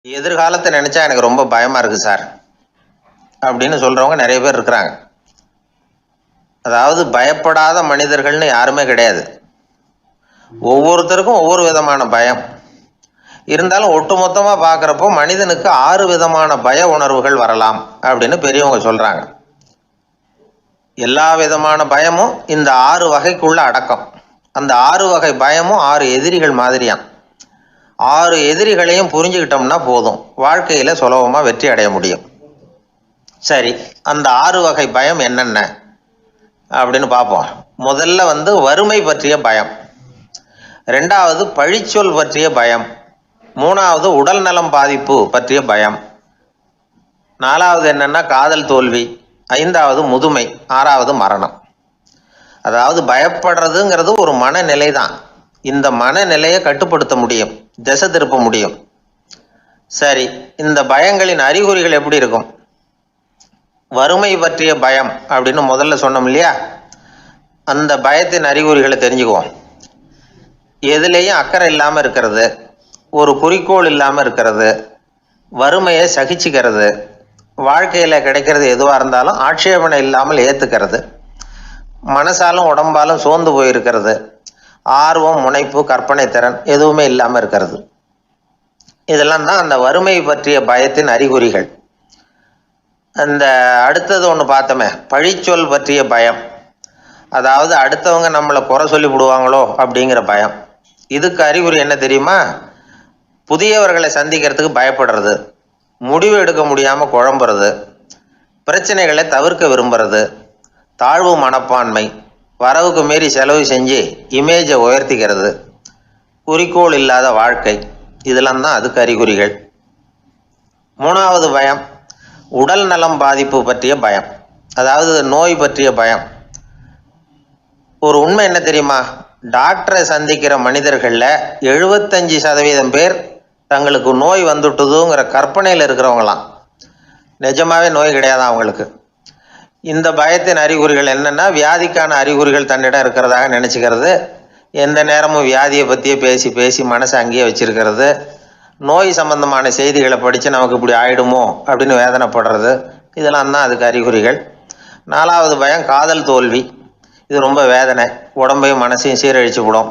எதிர்காலத்தை நினைச்சா எனக்கு ரொம்ப பயமா இருக்கு சார் அப்படின்னு சொல்றவங்க நிறைய பேர் இருக்கிறாங்க. அதாவது பயப்படாத மனிதர்கள்னு யாருமே கிடையாது. ஒவ்வொருத்தருக்கும் ஒவ்வொரு விதமான பயம் இருந்தாலும் ஒட்டுமொத்தமா பார்க்கறப்போ மனிதனுக்கு 6 விதமான பய உணர்வுகள் வரலாம் அப்படின்னு பெரியவங்க சொல்றாங்க. எல்லா விதமான பயமும் இந்த 6 வகைக்குள்ள அடக்கம். அந்த 6 வகை பயமும் 6 எதிரிகள் மாதிரியாம். 6 எதிரிகளையும் புரிஞ்சுக்கிட்டோம்னா போதும், வாழ்க்கையில சுலபமா வெற்றி அடைய முடியும். சரி, அந்த 6 வகை பயம் என்னென்ன அப்படின்னு பார்ப்போம். முதல்ல வறுமை பற்றிய பயம், 2வது பழிச்சொல் பற்றிய பயம், 3வது உடல் நலம் பாதிப்பு பற்றிய பயம், 4வது என்னன்னா காதல் தோல்வி, 5வது முதுமை, 6வது மரணம். அதாவது பயப்படுறதுங்கிறது ஒரு மனநிலை தான். இந்த மனநிலையை கட்டுப்படுத்த முடியும், திசை திருப்ப முடியும். சரி, இந்த பயங்களின் அறிகுறிகள் எப்படி இருக்கும்? வறுமை பற்றிய பயம் அப்படின்னு முதல்ல சொன்னோம் இல்லையா, அந்த பயத்தின் அறிகுறிகளை தெரிஞ்சுக்குவோம். எதுலேயும் அக்கறை இல்லாமல் இருக்கிறது, ஒரு குறிக்கோள் இல்லாமல் இருக்கிறது, வறுமையை சகிச்சுக்கிறது, வாழ்க்கையில் கிடைக்கிறது எதுவாக இருந்தாலும் ஆட்சேபனை இல்லாமல் ஏற்றுக்கிறது, மனசாலும் உடம்பாலும் சோர்ந்து போயிருக்கிறது, ஆர்வம், முனைப்பு, கற்பனை திறன் எதுவுமே இல்லாமல் இருக்கிறது. இதெல்லாம் தான் அந்த வறுமை பற்றிய பயத்தின் அறிகுறிகள். அந்த அடுத்தது ஒன்று பார்த்தோமே, பழிச்சொல் பற்றிய பயம். அதாவது அடுத்தவங்க நம்மளை குறை சொல்லி விடுவாங்களோ அப்படிங்கிற பயம். இதுக்கு அறிகுறி என்ன தெரியுமா? புதியவர்களை சந்திக்கிறதுக்கு பயப்படுறது, முடிவு எடுக்க முடியாமல் குழம்புறது, பிரச்சனைகளை தவிர்க்க விரும்புறது, தாழ்வு மனப்பான்மை, வரவுக்கு மீறி செலவு செஞ்சு இமேஜை உயர்த்திக்கிறது, குறிக்கோள் இல்லாத வாழ்க்கை. இதெல்லாம் தான் அதுக்கு அறிகுறிகள். 3வது பயம் உடல் நலம் பாதிப்பு பற்றிய பயம், அதாவது நோய் பற்றிய பயம். ஒரு உண்மை என்ன தெரியுமா? டாக்டரை சந்திக்கிற மனிதர்களில் 75% பேர் தங்களுக்கு நோய் வந்துட்டுதுங்கிற கற்பனையில் இருக்கிறவங்களாம். நிஜமாவே நோய் கிடையாதான் அவங்களுக்கு. இந்த பயத்தின் அறிகுறிகள் என்னென்னா, வியாதிக்கான அறிகுறிகள் தன்னிடம் இருக்கிறதாக நினச்சிக்கிறது, எந்த நேரமும் வியாதியை பற்றியே பேசி பேசி மனசை அங்கேயே வச்சிருக்கிறது, நோய் சம்பந்தமான செய்திகளை படித்து நமக்கு இப்படி ஆயிடுமோ அப்படின்னு வேதனைப்படுறது. இதெல்லாம் தான் அதுக்கு அறிகுறிகள். 4வது பயம் காதல் தோல்வி. இது ரொம்ப வேதனை, உடம்பையும் மனசையும் சீரழிச்சு விடும்.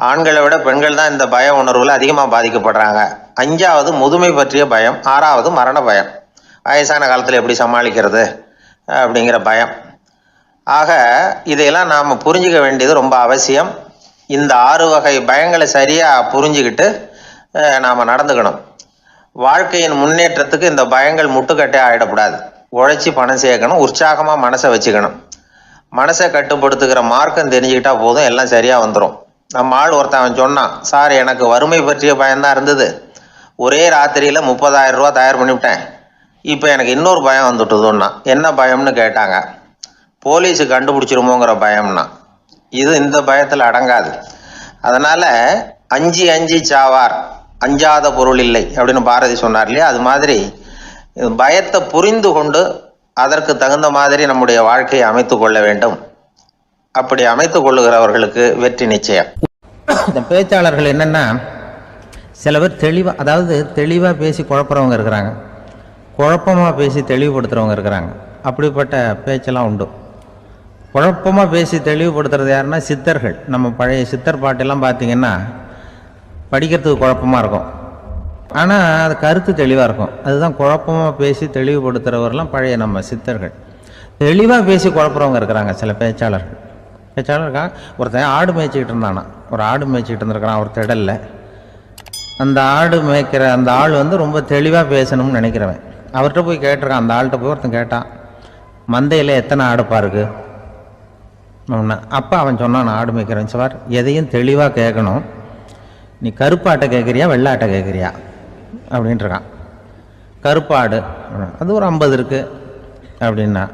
ஆண்களை விட பெண்கள் தான் இந்த பய உணர்வில் அதிகமாக பாதிக்கப்படுறாங்க. 5வது முதுமை பற்றிய பயம். 6வது மரண பயம், வயசான காலத்தில் எப்படி சமாளிக்கிறது அப்படிங்கிற பயம். ஆக இதையெல்லாம் நாம் புரிஞ்சிக்க வேண்டியது ரொம்ப அவசியம். இந்த 6 வகை பயங்களை சரியாக புரிஞ்சுக்கிட்டு நாம் நடந்துக்கணும். வாழ்க்கையின் முன்னேற்றத்துக்கு இந்த பயங்கள் முட்டுக்கட்டே ஆகிடக்கூடாது. உழைச்சி பணம் சேர்க்கணும், உற்சாகமாக மனசை வச்சுக்கணும். மனசை கட்டுப்படுத்துகிற மார்க்கம் தெரிஞ்சுக்கிட்டா போதும், எல்லாம் சரியாக வந்துடும். நம்ம ஆள் ஒருத்தன் சொன்னான், சார் எனக்கு வறுமை பற்றிய பயம்தான் இருந்தது, ஒரே ராத்திரியில் 30,000 ரூபா தயார் பண்ணிவிட்டேன், இப்போ எனக்கு இன்னொரு பயம் வந்துட்டுதுன்னா. என்ன பயம்னு கேட்டாங்க. போலீஸு கண்டுபிடிச்சிருமோங்கிற பயம்னா. இது இந்த பயத்தில் அடங்காது. அதனால் அஞ்சி அஞ்சி சாவார், அஞ்சாத பொருள் இல்லை அப்படின்னு பாரதி சொன்னார் இல்லையா, அது மாதிரி பயத்தை புரிந்து கொண்டு அதற்கு தகுந்த மாதிரி நம்முடைய வாழ்க்கையை அமைத்து கொள்ள வேண்டும். அப்படி அமைத்து கொள்ளுகிறவர்களுக்கு வெற்றி நிச்சயம். இந்த பேச்சாளர்கள் என்னென்னா, சில பேர் தெளிவாக பேசி குழப்புறவங்க இருக்கிறாங்க, குழப்பமாக பேசி தெளிவுபடுத்துகிறவங்க இருக்கிறாங்க. அப்படிப்பட்ட பேச்செல்லாம் உண்டு. குழப்பமாக பேசி தெளிவுபடுத்துறது யாருன்னா சித்தர்கள். நம்ம பழைய சித்தர் பாட்டெல்லாம் பார்த்திங்கன்னா படிக்கிறதுக்கு குழப்பமாக இருக்கும், ஆனால் அது கருத்து தெளிவாக இருக்கும். அதுதான் குழப்பமாக பேசி தெளிவுபடுத்துகிறவரெல்லாம் பழைய நம்ம சித்தர்கள். தெளிவாக பேசி குழப்புறவங்க இருக்கிறாங்க சில பேச்சாளர்கள். ஒருத்தன் ஆடு மேய்ச்சிக்கிட்டு இருந்தானா, ஒரு ஆடு மேய்ச்சிக்கிட்டு இருந்திருக்கிறான் ஒரு திடலில். அந்த ஆடு மேய்க்கிற அந்த ஆள் ரொம்ப தெளிவாக பேசணும்னு நினைக்கிறவன். அவர்கிட்ட போய் கேட்டிருக்கான், அந்த ஆள்கிட்ட போய் ஒருத்தன் கேட்டான், மந்தையில் எத்தனை ஆடுப்பா இருக்கு? அப்போ அவன் சொன்னான், நான் ஆடு மேய்க்கிறேன் சார். எதையும் தெளிவாக கேட்கணும், நீ கருப்பாட்டை கேட்குறியா வெள்ளாட்டை கேட்குறியா அப்படின்ட்டுருக்கான். கருப்பாடு அது ஒரு 50 இருக்குது அப்படின்னா.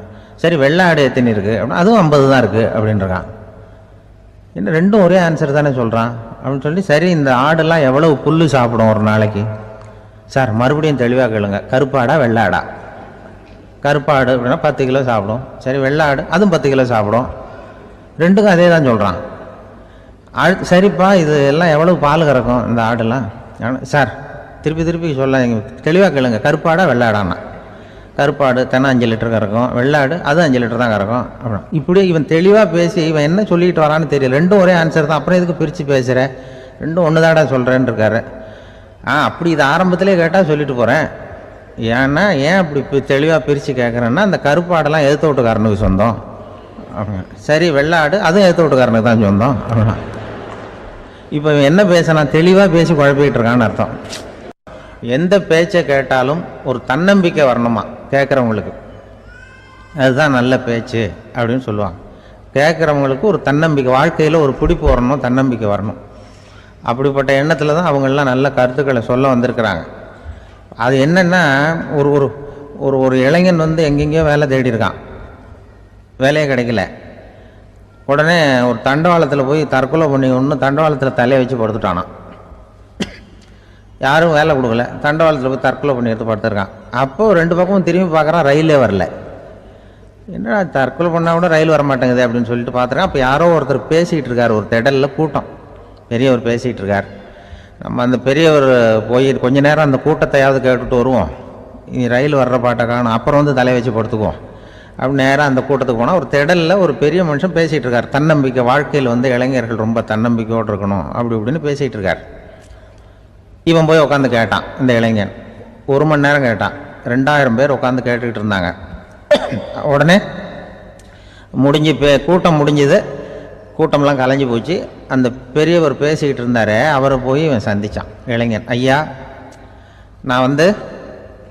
சரி, வெள்ளாடு எத்தனை இருக்குது அப்படின்னா, அதுவும் 50 தான் இருக்குது அப்படின்ட்டுருக்கான். இன்னும் ரெண்டும் ஒரே ஆன்சர் தானே சொல்கிறான் அப்படின்னு சொல்லி, சரி இந்த ஆடெல்லாம் எவ்வளவு புல் சாப்பிடும் ஒரு நாளைக்கு? சார் மறுபடியும் தெளிவாக கேளுங்க, கருப்பாடா வெள்ளாடா? கருப்பாடு அப்படின்னா 10 கிலோ சாப்பிடும். சரி, வெள்ளாடு அதுவும் 10 கிலோ சாப்பிடும். ரெண்டுக்கும் அதே தான் சொல்கிறான். சரிப்பா, இது எல்லாம் எவ்வளவு பால் கறக்கும் இந்த ஆடெல்லாம்? சார் திருப்பி திருப்பி சொல்ல தெளிவாக கேளுங்க. கருப்பாடா வெள்ளாடானா? கருப்பாடு தென்னை 5 லிட்டர் கறக்கும், வெள்ளாடு அது 5 லிட்டர் தான் கறக்கும். அப்புறம் இப்படியே இவன் தெளிவாக பேசி இவன் என்ன சொல்லிட்டு வரான்னு தெரியல. ரெண்டும் ஒரே ஆன்சர் தான், அப்புறம் எதுக்கு பிரித்து பேசுகிற, ரெண்டும் ஒன்று தாடா சொல்கிறேன்னு இருக்காரு. அப்படி இது ஆரம்பத்திலே கேட்டால் சொல்லிட்டு போகிறேன். ஏன்னா ஏன் அப்படி தெளிவாக பிரித்து கேட்குறேன்னா, அந்த கருப்பாடெல்லாம் எதிர்த்த வீட்டுக்காரனுக்கு சொந்தம். சரி, வெள்ளாடு அதுவும் எதிர்த்த வீட்டுக்காரனுக்கு தான் சொந்தம். இப்போ என்ன பேசினா தெளிவாக பேசி குழப்பிக்கிட்டு இருக்கான்னு அர்த்தம். எந்த பேச்சை கேட்டாலும் ஒரு தன்னம்பிக்கை வரணுமா கேட்குறவங்களுக்கு, அதுதான் நல்ல பேச்சு அப்படின்னு சொல்லுவாங்க. கேட்குறவங்களுக்கு ஒரு தன்னம்பிக்கை, வாழ்க்கையில் ஒரு பிடிப்பு வரணும், தன்னம்பிக்கை வரணும். அப்படிப்பட்ட எண்ணத்தில் தான் அவங்கெல்லாம் நல்ல கருத்துக்களை சொல்ல வந்திருக்கிறாங்க. அது என்னென்னா, ஒரு ஒரு ஒரு ஒரு இளைஞன் வந்து எங்கெங்கேயோ வேலை தேடி இருக்கான், வேலையே கிடைக்கல. உடனே ஒரு தண்டவாளத்தில் போய் தற்கொலை பண்ணி ஒன்று தண்டவாளத்தில் தலையை வச்சு படுத்துட்டானான். யாரும் வேலை கொடுக்கல, தண்டவாளத்தில் போய் தற்கொலை பண்ணி எடுத்து படுத்துருக்கான். அப்போது 2 பக்கமும் திரும்பி பார்க்குறான், ரயிலே வரல. என்ன தற்கொலை பண்ணால் கூட ரயில் வர மாட்டேங்குது அப்படின்னு சொல்லிட்டு பார்த்துருக்கான். அப்போ யாரோ ஒருத்தர் பேசிகிட்டு இருக்கார், ஒரு திடலில் கூட்டம், பெரியவர் பேசிகிட்டு இருக்கார். நம்ம அந்த பெரியவர் போய் கொஞ்ச நேரம் அந்த கூட்டத்தையாவது கேட்டுட்டு வருவோம், இனி ரயில் வர்ற பாட்டை காணும், அப்புறம் வந்து தலையை வச்சு படுத்துக்குவோம் அப்படி நேராக அந்த கூட்டத்துக்கு போனால் ஒரு திடலில் ஒரு பெரிய மனுஷன் பேசிகிட்டு இருக்கார். தன்னம்பிக்கை, வாழ்க்கையில் வந்து இளைஞர்கள் ரொம்ப தன்னம்பிக்கையோடு இருக்கணும் அப்படி இப்படின்னு பேசிகிட்டு இருக்கார். இவன் போய் உட்காந்து கேட்டான். இந்த இளைஞன் 1 மணி நேரம் கேட்டான். 2000 பேர் உட்காந்து கேட்டுக்கிட்டு இருந்தாங்க. உடனே கூட்டம் முடிஞ்சுது, கூட்டம்லாம் கலைஞ்சி போச்சு. அந்த பெரியவர் பேசிக்கிட்டு இருந்தார், அவரை போய் இவன் சந்தித்தான். இளைஞன், ஐயா, நான் வந்து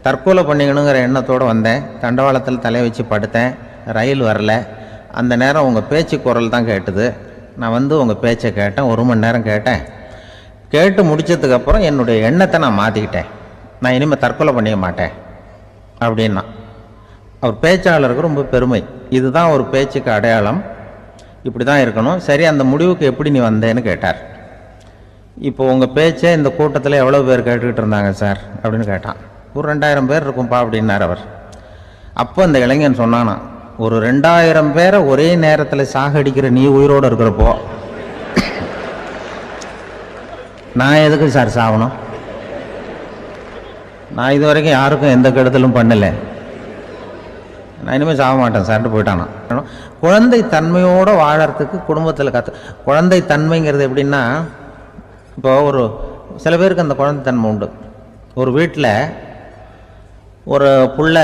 தற்கொலை பண்ணிக்கணுங்கிற எண்ணத்தோடு வந்தேன், தண்டவாளத்தில் தலையை வச்சு படுத்தேன், ரயில் வரல, அந்த நேரம் உங்கள் பேச்சு குரல் தான் கேட்டுது, நான் வந்து உங்கள் பேச்சை கேட்டேன், 1 மணி நேரம் கேட்டேன், கேட்டு முடித்ததுக்கப்புறம் என்னுடைய எண்ணத்தை நான் மாற்றிக்கிட்டேன், நான் இனிமேல் தற்கொலை பண்ணிக்க மாட்டேன் அப்படின்னா. அவர் பேச்சாளருக்கு ரொம்ப பெருமை, இதுதான் ஒரு பேச்சுக்கு அடையாளம், இப்படி தான் இருக்கணும். சரி, அந்த முடிவுக்கு எப்படி நீ வந்தேன்னு கேட்டார். இப்போ உங்கள் பேச்சை இந்த கூட்டத்தில் எவ்வளோ பேர் கேட்டுக்கிட்டு இருந்தாங்க சார் அப்படின்னு கேட்டான். ஒரு 2000 பேர் இருக்கும்பா அப்படின்னார் அவர். அப்போ அந்த இளைஞன் சொன்னானா, ஒரு 2000 பேரை ஒரே நேரத்தில் சாகடிக்கிற நீ உயிரோடு இருக்கிறப்போ நான் எதுக்கு சார் சாகணும்? நான் இது வரைக்கும் யாருக்கும் எந்த கெடுதலும் பண்ணலை, நான் இனிமேல் சாக மாட்டேன் சார்ட்டு போயிட்டானா. குழந்தை தன்மையோடு வாழறதுக்கு குடும்பத்தில் குழந்தை தன்மைங்கிறது எப்படின்னா, இப்போ ஒரு சில பேருக்கு அந்த குழந்தை தன்மை உண்டு. ஒரு வீட்டில் ஒரு புள்ள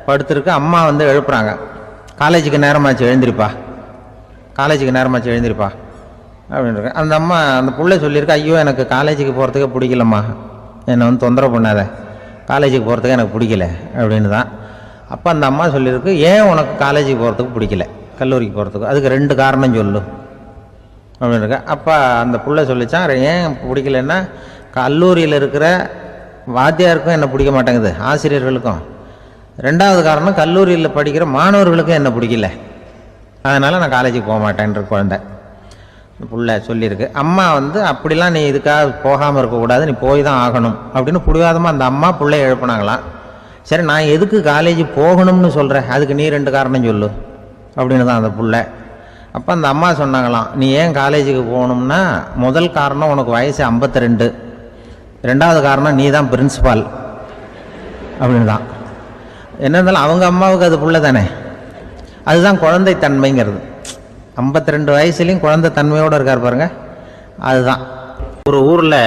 படுத்திருக்கு, அம்மா வந்து எழுப்புறாங்க, காலேஜுக்கு நேரமாச்சு எழுந்திருப்பா, காலேஜுக்கு நேரமாச்சு எழுந்திருப்பா அப்படின்ட்டு. அந்த அம்மா அந்த புள்ள சொல்லியிருக்கு, ஐயோ எனக்கு காலேஜுக்கு போகிறதுக்கே பிடிக்கலம்மா, என்னை வந்து தொந்தரவு பண்ணாத, காலேஜுக்கு போகிறதுக்கு எனக்கு பிடிக்கல அப்படின்னு தான். அப்போ அந்த அம்மா சொல்லியிருக்கு, ஏன் உனக்கு காலேஜுக்கு போகிறதுக்கு பிடிக்கல, கல்லூரிக்கு போகிறதுக்கு, அதுக்கு 2 காரணம் சொல்லு அப்படின்னு இருக்க. அப்போ அந்த புள்ள சொல்லிச்சான், ஏன் பிடிக்கலன்னா, கல்லூரியில் இருக்கிற வாத்தியாருக்கும் என்ன பிடிக்க மாட்டேங்குது, ஆசிரியர்களுக்கும். 2வது காரணம், கல்லூரியில் படிக்கிற மாணவர்களுக்கும் என்ன பிடிக்கல, அதனால் நான் காலேஜுக்கு போக மாட்டேன்ற குழந்தை புள்ள சொல்லியிருக்கு. அம்மா வந்து அப்படிலாம் நீ இதுக்காக போகாமல் இருக்கக்கூடாது, நீ போய் தான் ஆகணும் அப்படின்னு பிடிவாதமாக அந்த அம்மா பிள்ளைய எழுப்புனாங்களாம். சரி, நான் எதுக்கு காலேஜ் போகணும்னு சொல்கிறேன், அதுக்கு நீ 2 காரணம் சொல்லு அப்படின்னு தான் அந்த புள்ள. அப்போ அந்த அம்மா சொன்னாங்களாம், நீ ஏன் காலேஜுக்கு போகணும்னா, முதல் காரணம் உனக்கு வயசு 52, 2வது காரணம் நீ தான் பிரின்சிபால் அப்படின்னு தான். என்ன இருந்தாலும் அவங்க அம்மாவுக்கு அது புள்ள தானே, அதுதான் குழந்தை தன்மைங்கிறது. 52 வயசுலேயும் குழந்தை தன்மையோடு இருக்கார் பாருங்க, அதுதான். ஒரு ஊரில்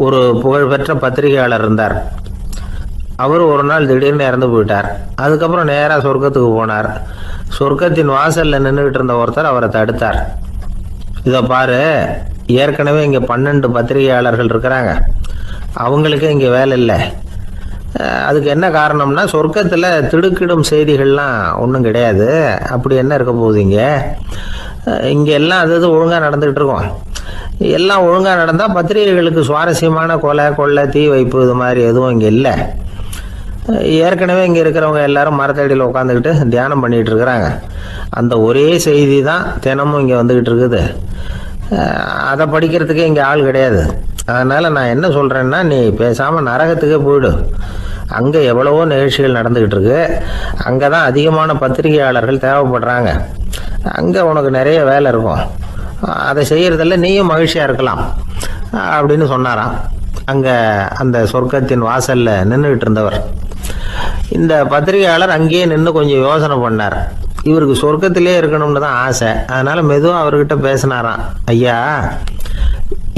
ஒரு புகழ்பெற்ற பத்திரிகையாளர் இருந்தார். அவர் ஒரு நாள் திடீர்னு இறந்து போயிட்டார். அதுக்கப்புறம் நேராக சொர்க்கத்துக்கு போனார். சொர்க்கத்தின் வாசலில் நின்றுக்கிட்டு இருந்த ஒருத்தர் அவரை தடுத்தார். இதை பாரு, ஏற்கனவே இங்கே 12 பத்திரிகையாளர்கள் இருக்கிறாங்க, அவங்களுக்கே இங்கே வேலை இல்லை. அதுக்கு என்ன காரணம்னா, சொர்க்கத்தில் திடுக்கிடும் செய்திகள்லாம் ஒன்றும் கிடையாது, அப்படி என்ன இருக்க போகுது இங்கே எல்லாம் அது ஒழுங்காக நடந்துக்கிட்டு இருக்கோம். எல்லாம் ஒழுங்காக நடந்தால் பத்திரிகைகளுக்கு சுவாரஸ்யமான கொலை கொள்ளை தீ வைப்பு இது மாதிரி எதுவும் இங்கே இல்லை. ஏற்கனவே இங்கே இருக்கிறவங்க எல்லாரும் மரத்தடியில் உட்காந்துக்கிட்டு தியானம் பண்ணிகிட்டு இருக்கிறாங்க. அந்த ஒரே செய்தி தான் தினமும் இங்கே வந்துக்கிட்டு இருக்குது. அதை படிக்கிறதுக்கே இங்கே ஆள் கிடையாது. அதனால் நான் என்ன சொல்கிறேன்னா, நீ பேசாமல் நரகத்துக்கே போயிடு. அங்கே எவ்வளவோ நிகழ்ச்சிகள் நடந்துக்கிட்டு இருக்கு, அங்கே தான் அதிகமான பத்திரிகையாளர்கள் தேவைப்படுறாங்க, அங்கே உனக்கு நிறைய வேலை இருக்கும், அதை செய்கிறதில்ல நீயும் மகிழ்ச்சியாக இருக்கலாம் அப்படின்னு சொன்னாராம். அங்கே அந்த சொர்க்கத்தின் வாசலில் நின்றுக்கிட்டு இருந்தவர். இந்த பத்திரிகையாளர் அங்கேயே நின்று கொஞ்சம் யோசனை பண்ணார். இவருக்கு சொர்க்கத்திலே இருக்கணும்னு தான் ஆசை. அதனால் மெதுவாக அவர்கிட்ட பேசினாராம். ஐயா,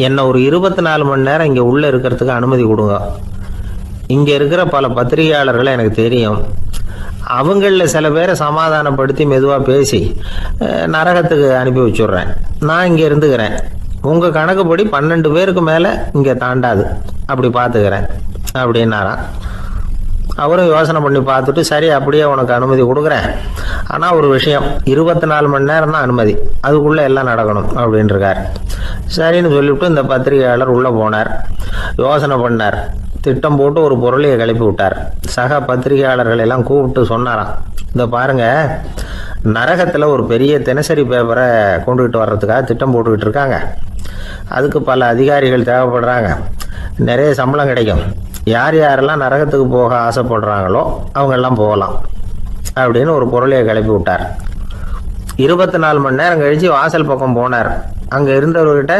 என்னை ஒரு 24 மணி நேரம் இங்கே உள்ளே இருக்கிறதுக்கு அனுமதி கொடுங்க. இங்கே இருக்கிற பல பத்திரிகையாளர்களை எனக்கு தெரியும். அவங்களில் சில பேரை சமாதானப்படுத்தி மெதுவாக பேசி நரகத்துக்கு அனுப்பி வச்சுட்றேன். நான் இங்கே இருந்துக்கிறேன். உங்கள் கணக்குப்படி 12 பேருக்கு மேலே இங்கே தாண்டாது, அப்படி பார்த்துக்கிறேன் அப்படின்னாராம். அவரும் யோசனை பண்ணி பார்த்துட்டு, சரி அப்படியே உனக்கு அனுமதி கொடுக்குறேன், ஆனால் ஒரு விஷயம், 24 மணி நேரம் தான் அனுமதி, அதுக்குள்ளே எல்லாம் நடக்கணும் அப்படின்ட்டுருக்கார். சரின்னு சொல்லிவிட்டு இந்த பத்திரிகையாளர் உள்ளே போனார். யோசனை பண்ணார். திட்டம் போட்டு ஒரு பொருளையை கிளப்பி விட்டார். சக பத்திரிகையாளர்கள் எல்லாம் கூப்பிட்டு சொன்னாராம், இந்த பாருங்க, நரகத்தில் ஒரு பெரிய தினசரி பேப்பரை கொண்டுகிட்டு வர்றதுக்காக திட்டம் போட்டுக்கிட்டு இருக்காங்க. அதுக்கு பல அதிகாரிகள் தேவைப்படுறாங்க. நிறைய சம்பளம் கிடைக்கும். யார் யாரெல்லாம் நரகத்துக்கு போக ஆசைப்படுறாங்களோ அவங்கெல்லாம் போகலாம் அப்படின்னு ஒரு பொருளையை கிளப்பி விட்டார். 24 மணி நேரம் கழித்து வாசல் பக்கம் போனார். அங்கே இருந்தவர்கிட்ட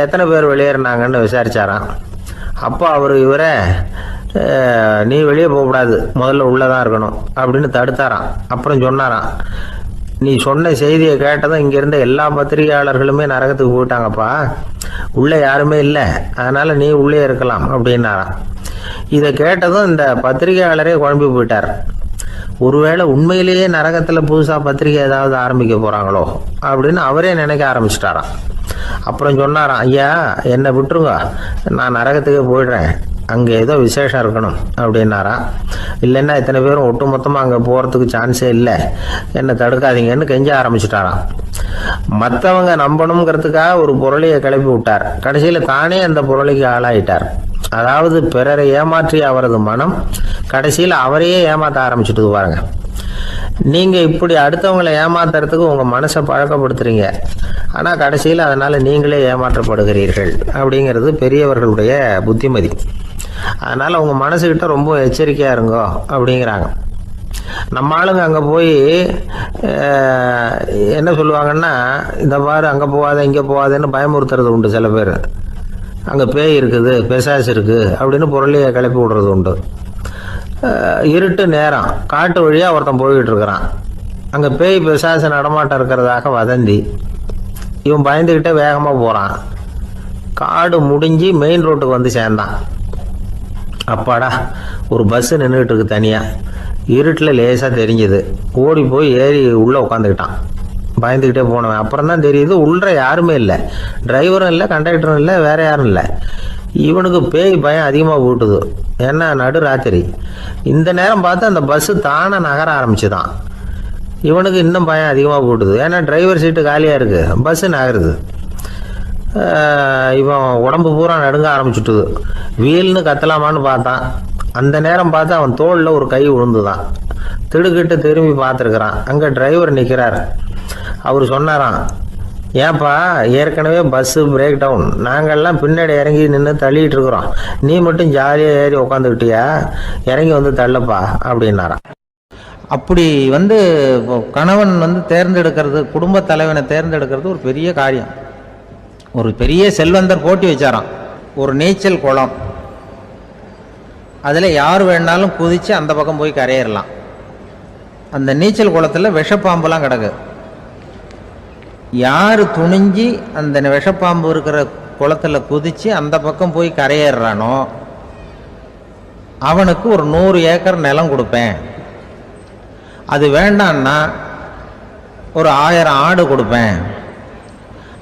எத்தனை பேர் வெளியேறினாங்கன்னு விசாரிச்சாராம். அப்போ அவர் இவரை, நீ வெளியே போகக்கூடாது, முதல்ல உள்ளே தான் இருக்கணும் அப்படின்னு தடுத்தாராம். அப்புறம் சொன்னாராம், நீ சொன்ன செய்தியை கேட்டதும் இங்கே இருந்த எல்லா பத்திரிகையாளர்களுமே நரகத்துக்கு போயிட்டாங்கப்பா, உள்ளே யாருமே இல்லை, அதனால் நீ உள்ளே இருக்கலாம் அப்படின்னாராம். இதை கேட்டதும் இந்த பத்திரிகையாளரே குழம்பி போயிட்டார். ஒருவேளை உண்மையிலேயே நரகத்தில் புதுசாக பத்திரிகை ஏதாவது ஆரம்பிக்க போகிறாங்களோ அப்படின்னு அவரே நினைக்க ஆரம்பிச்சிட்டாராம். அப்புறம் சொன்னாராம், ஐயா என்னை விட்டுருங்க, நான் நரகத்துக்கே போயிடுறேன், அங்கே ஏதோ விசேஷம் இருக்கணும் அப்படின்னாராம். இல்லைன்னா இத்தனை பேரும் ஒட்டு மொத்தமாக அங்கே போகிறதுக்கு சான்ஸே இல்லை, என்னை தடுக்காதீங்கன்னு கெஞ்ச ஆரம்பிச்சிட்டாராம். மற்றவங்க நம்பணுங்கிறதுக்காக ஒரு பொருளையை கிளப்பி விட்டார். கடைசியில் தானே அந்த பொருளைக்கு ஆளாயிட்டார். அதாவது பிறரை ஏமாற்றிய அவரது மனம் கடைசியில் அவரையே ஏமாற்ற ஆரம்பிச்சுட்டு பாருங்க. நீங்கள் இப்படி அடுத்தவங்களை ஏமாத்துறதுக்கு உங்கள் மனசை பழக்கப்படுத்துறீங்க, ஆனால் கடைசியில் அதனால் நீங்களே ஏமாற்றப்படுகிறீர்கள் அப்படிங்கிறது பெரியவர்களுடைய புத்திமதி. அதனால் உங்கள் மனசுக்கிட்ட ரொம்ப எச்சரிக்கையாக இருங்கோ அப்படிங்கிறாங்க. நம்ம ஆளுங்க அங்கே போய் என்ன சொல்லுவாங்கன்னா, இந்த பாரு அங்கே போகாத இங்கே போகாதேன்னு பயமுறுத்துறது உண்டு. சில பேர் அங்கே பேய் இருக்குது, பிசாசு இருக்குது அப்படின்னு பொருளையை கிளப்பி விடுறது உண்டு. இருட்டு நேரம் காட்டு வழியாக ஒருத்தன் போய்கிட்டு இருக்கிறான். அங்கே பேய் பிசாசு நடமாட்டம் இருக்கிறதாக வதந்தி. இவன் பயந்துக்கிட்டே வேகமாக போகிறான். காடு முடிஞ்சு மெயின் ரோட்டுக்கு வந்து சேர்ந்தான். அப்பாடா, ஒரு பஸ்ஸு நின்றுட்டு இருக்கு தனியாக. இருட்டில் லேசாக தெரிஞ்சுது. ஓடி போய் ஏறி உள்ளே உட்காந்துக்கிட்டான். பயந்துக்கிட்டே போனவன் அப்புறம் தான் தெரியுது உள்ள யாருமே இல்லை, டிரைவரும் இல்லை, கண்டக்டரும் இல்லை, வேற யாரும் இல்லை. இவனுக்கு பேய் பயம் அதிகமாக போட்டுது. ஏன்னா நடு ராத்திரி. இந்த நேரம் பார்த்து அந்த பஸ்ஸு தானே நகர ஆரம்பிச்சுதான். இவனுக்கு இன்னும் பயம் அதிகமாக போட்டுது. ஏன்னா டிரைவர் சீட்டு காலியாக இருக்குது, பஸ்ஸு நகருது. இவன் உடம்பு பூரா நடுங்க ஆரம்பிச்சுட்டுது. வீல்னு கத்தலாமான்னு பார்த்தான். அந்த நேரம் பார்த்து அவன் தோளில் ஒரு கை விழுந்துதான். திடுக்கிட்டு திரும்பி பார்த்துருக்குறான். அங்கே டிரைவர் நிற்கிறார். அவர் சொன்னாராம், ஏன்பா ஏற்கனவே பஸ்ஸு பிரேக் டவுன், நாங்கள்லாம் பின்னாடி இறங்கி நின்று தள்ளிட்டு இருக்கிறோம், நீ மட்டும் ஜாலியாக ஏறி உக்காந்துக்கிட்டியா, இறங்கி வந்து தள்ளுப்பா அப்படின்னாராம். அப்படி கணவன் தேர்ந்தெடுக்கிறது, குடும்ப தலைவனை தேர்ந்தெடுக்கிறது ஒரு பெரிய காரியம். ஒரு பெரிய செல்வந்தர் போட்டி வச்சாராம். ஒரு நீச்சல் குளம், அதில் யார் வேணாலும் குதித்து அந்த பக்கம் போய் கரையேறலாம். அந்த நீச்சல் குளத்தில் விஷப்பாம்புலாம் கிடக்கு. யார் துணிஞ்சி அந்த விஷப்பாம்பு இருக்கிற குளத்தில் குதித்து அந்த பக்கம் போய் கரையேறானோ அவனுக்கு ஒரு 100 ஏக்கர் நிலம் கொடுப்பேன். அது வேண்டான்னா ஒரு 1000 ஆடு கொடுப்பேன்.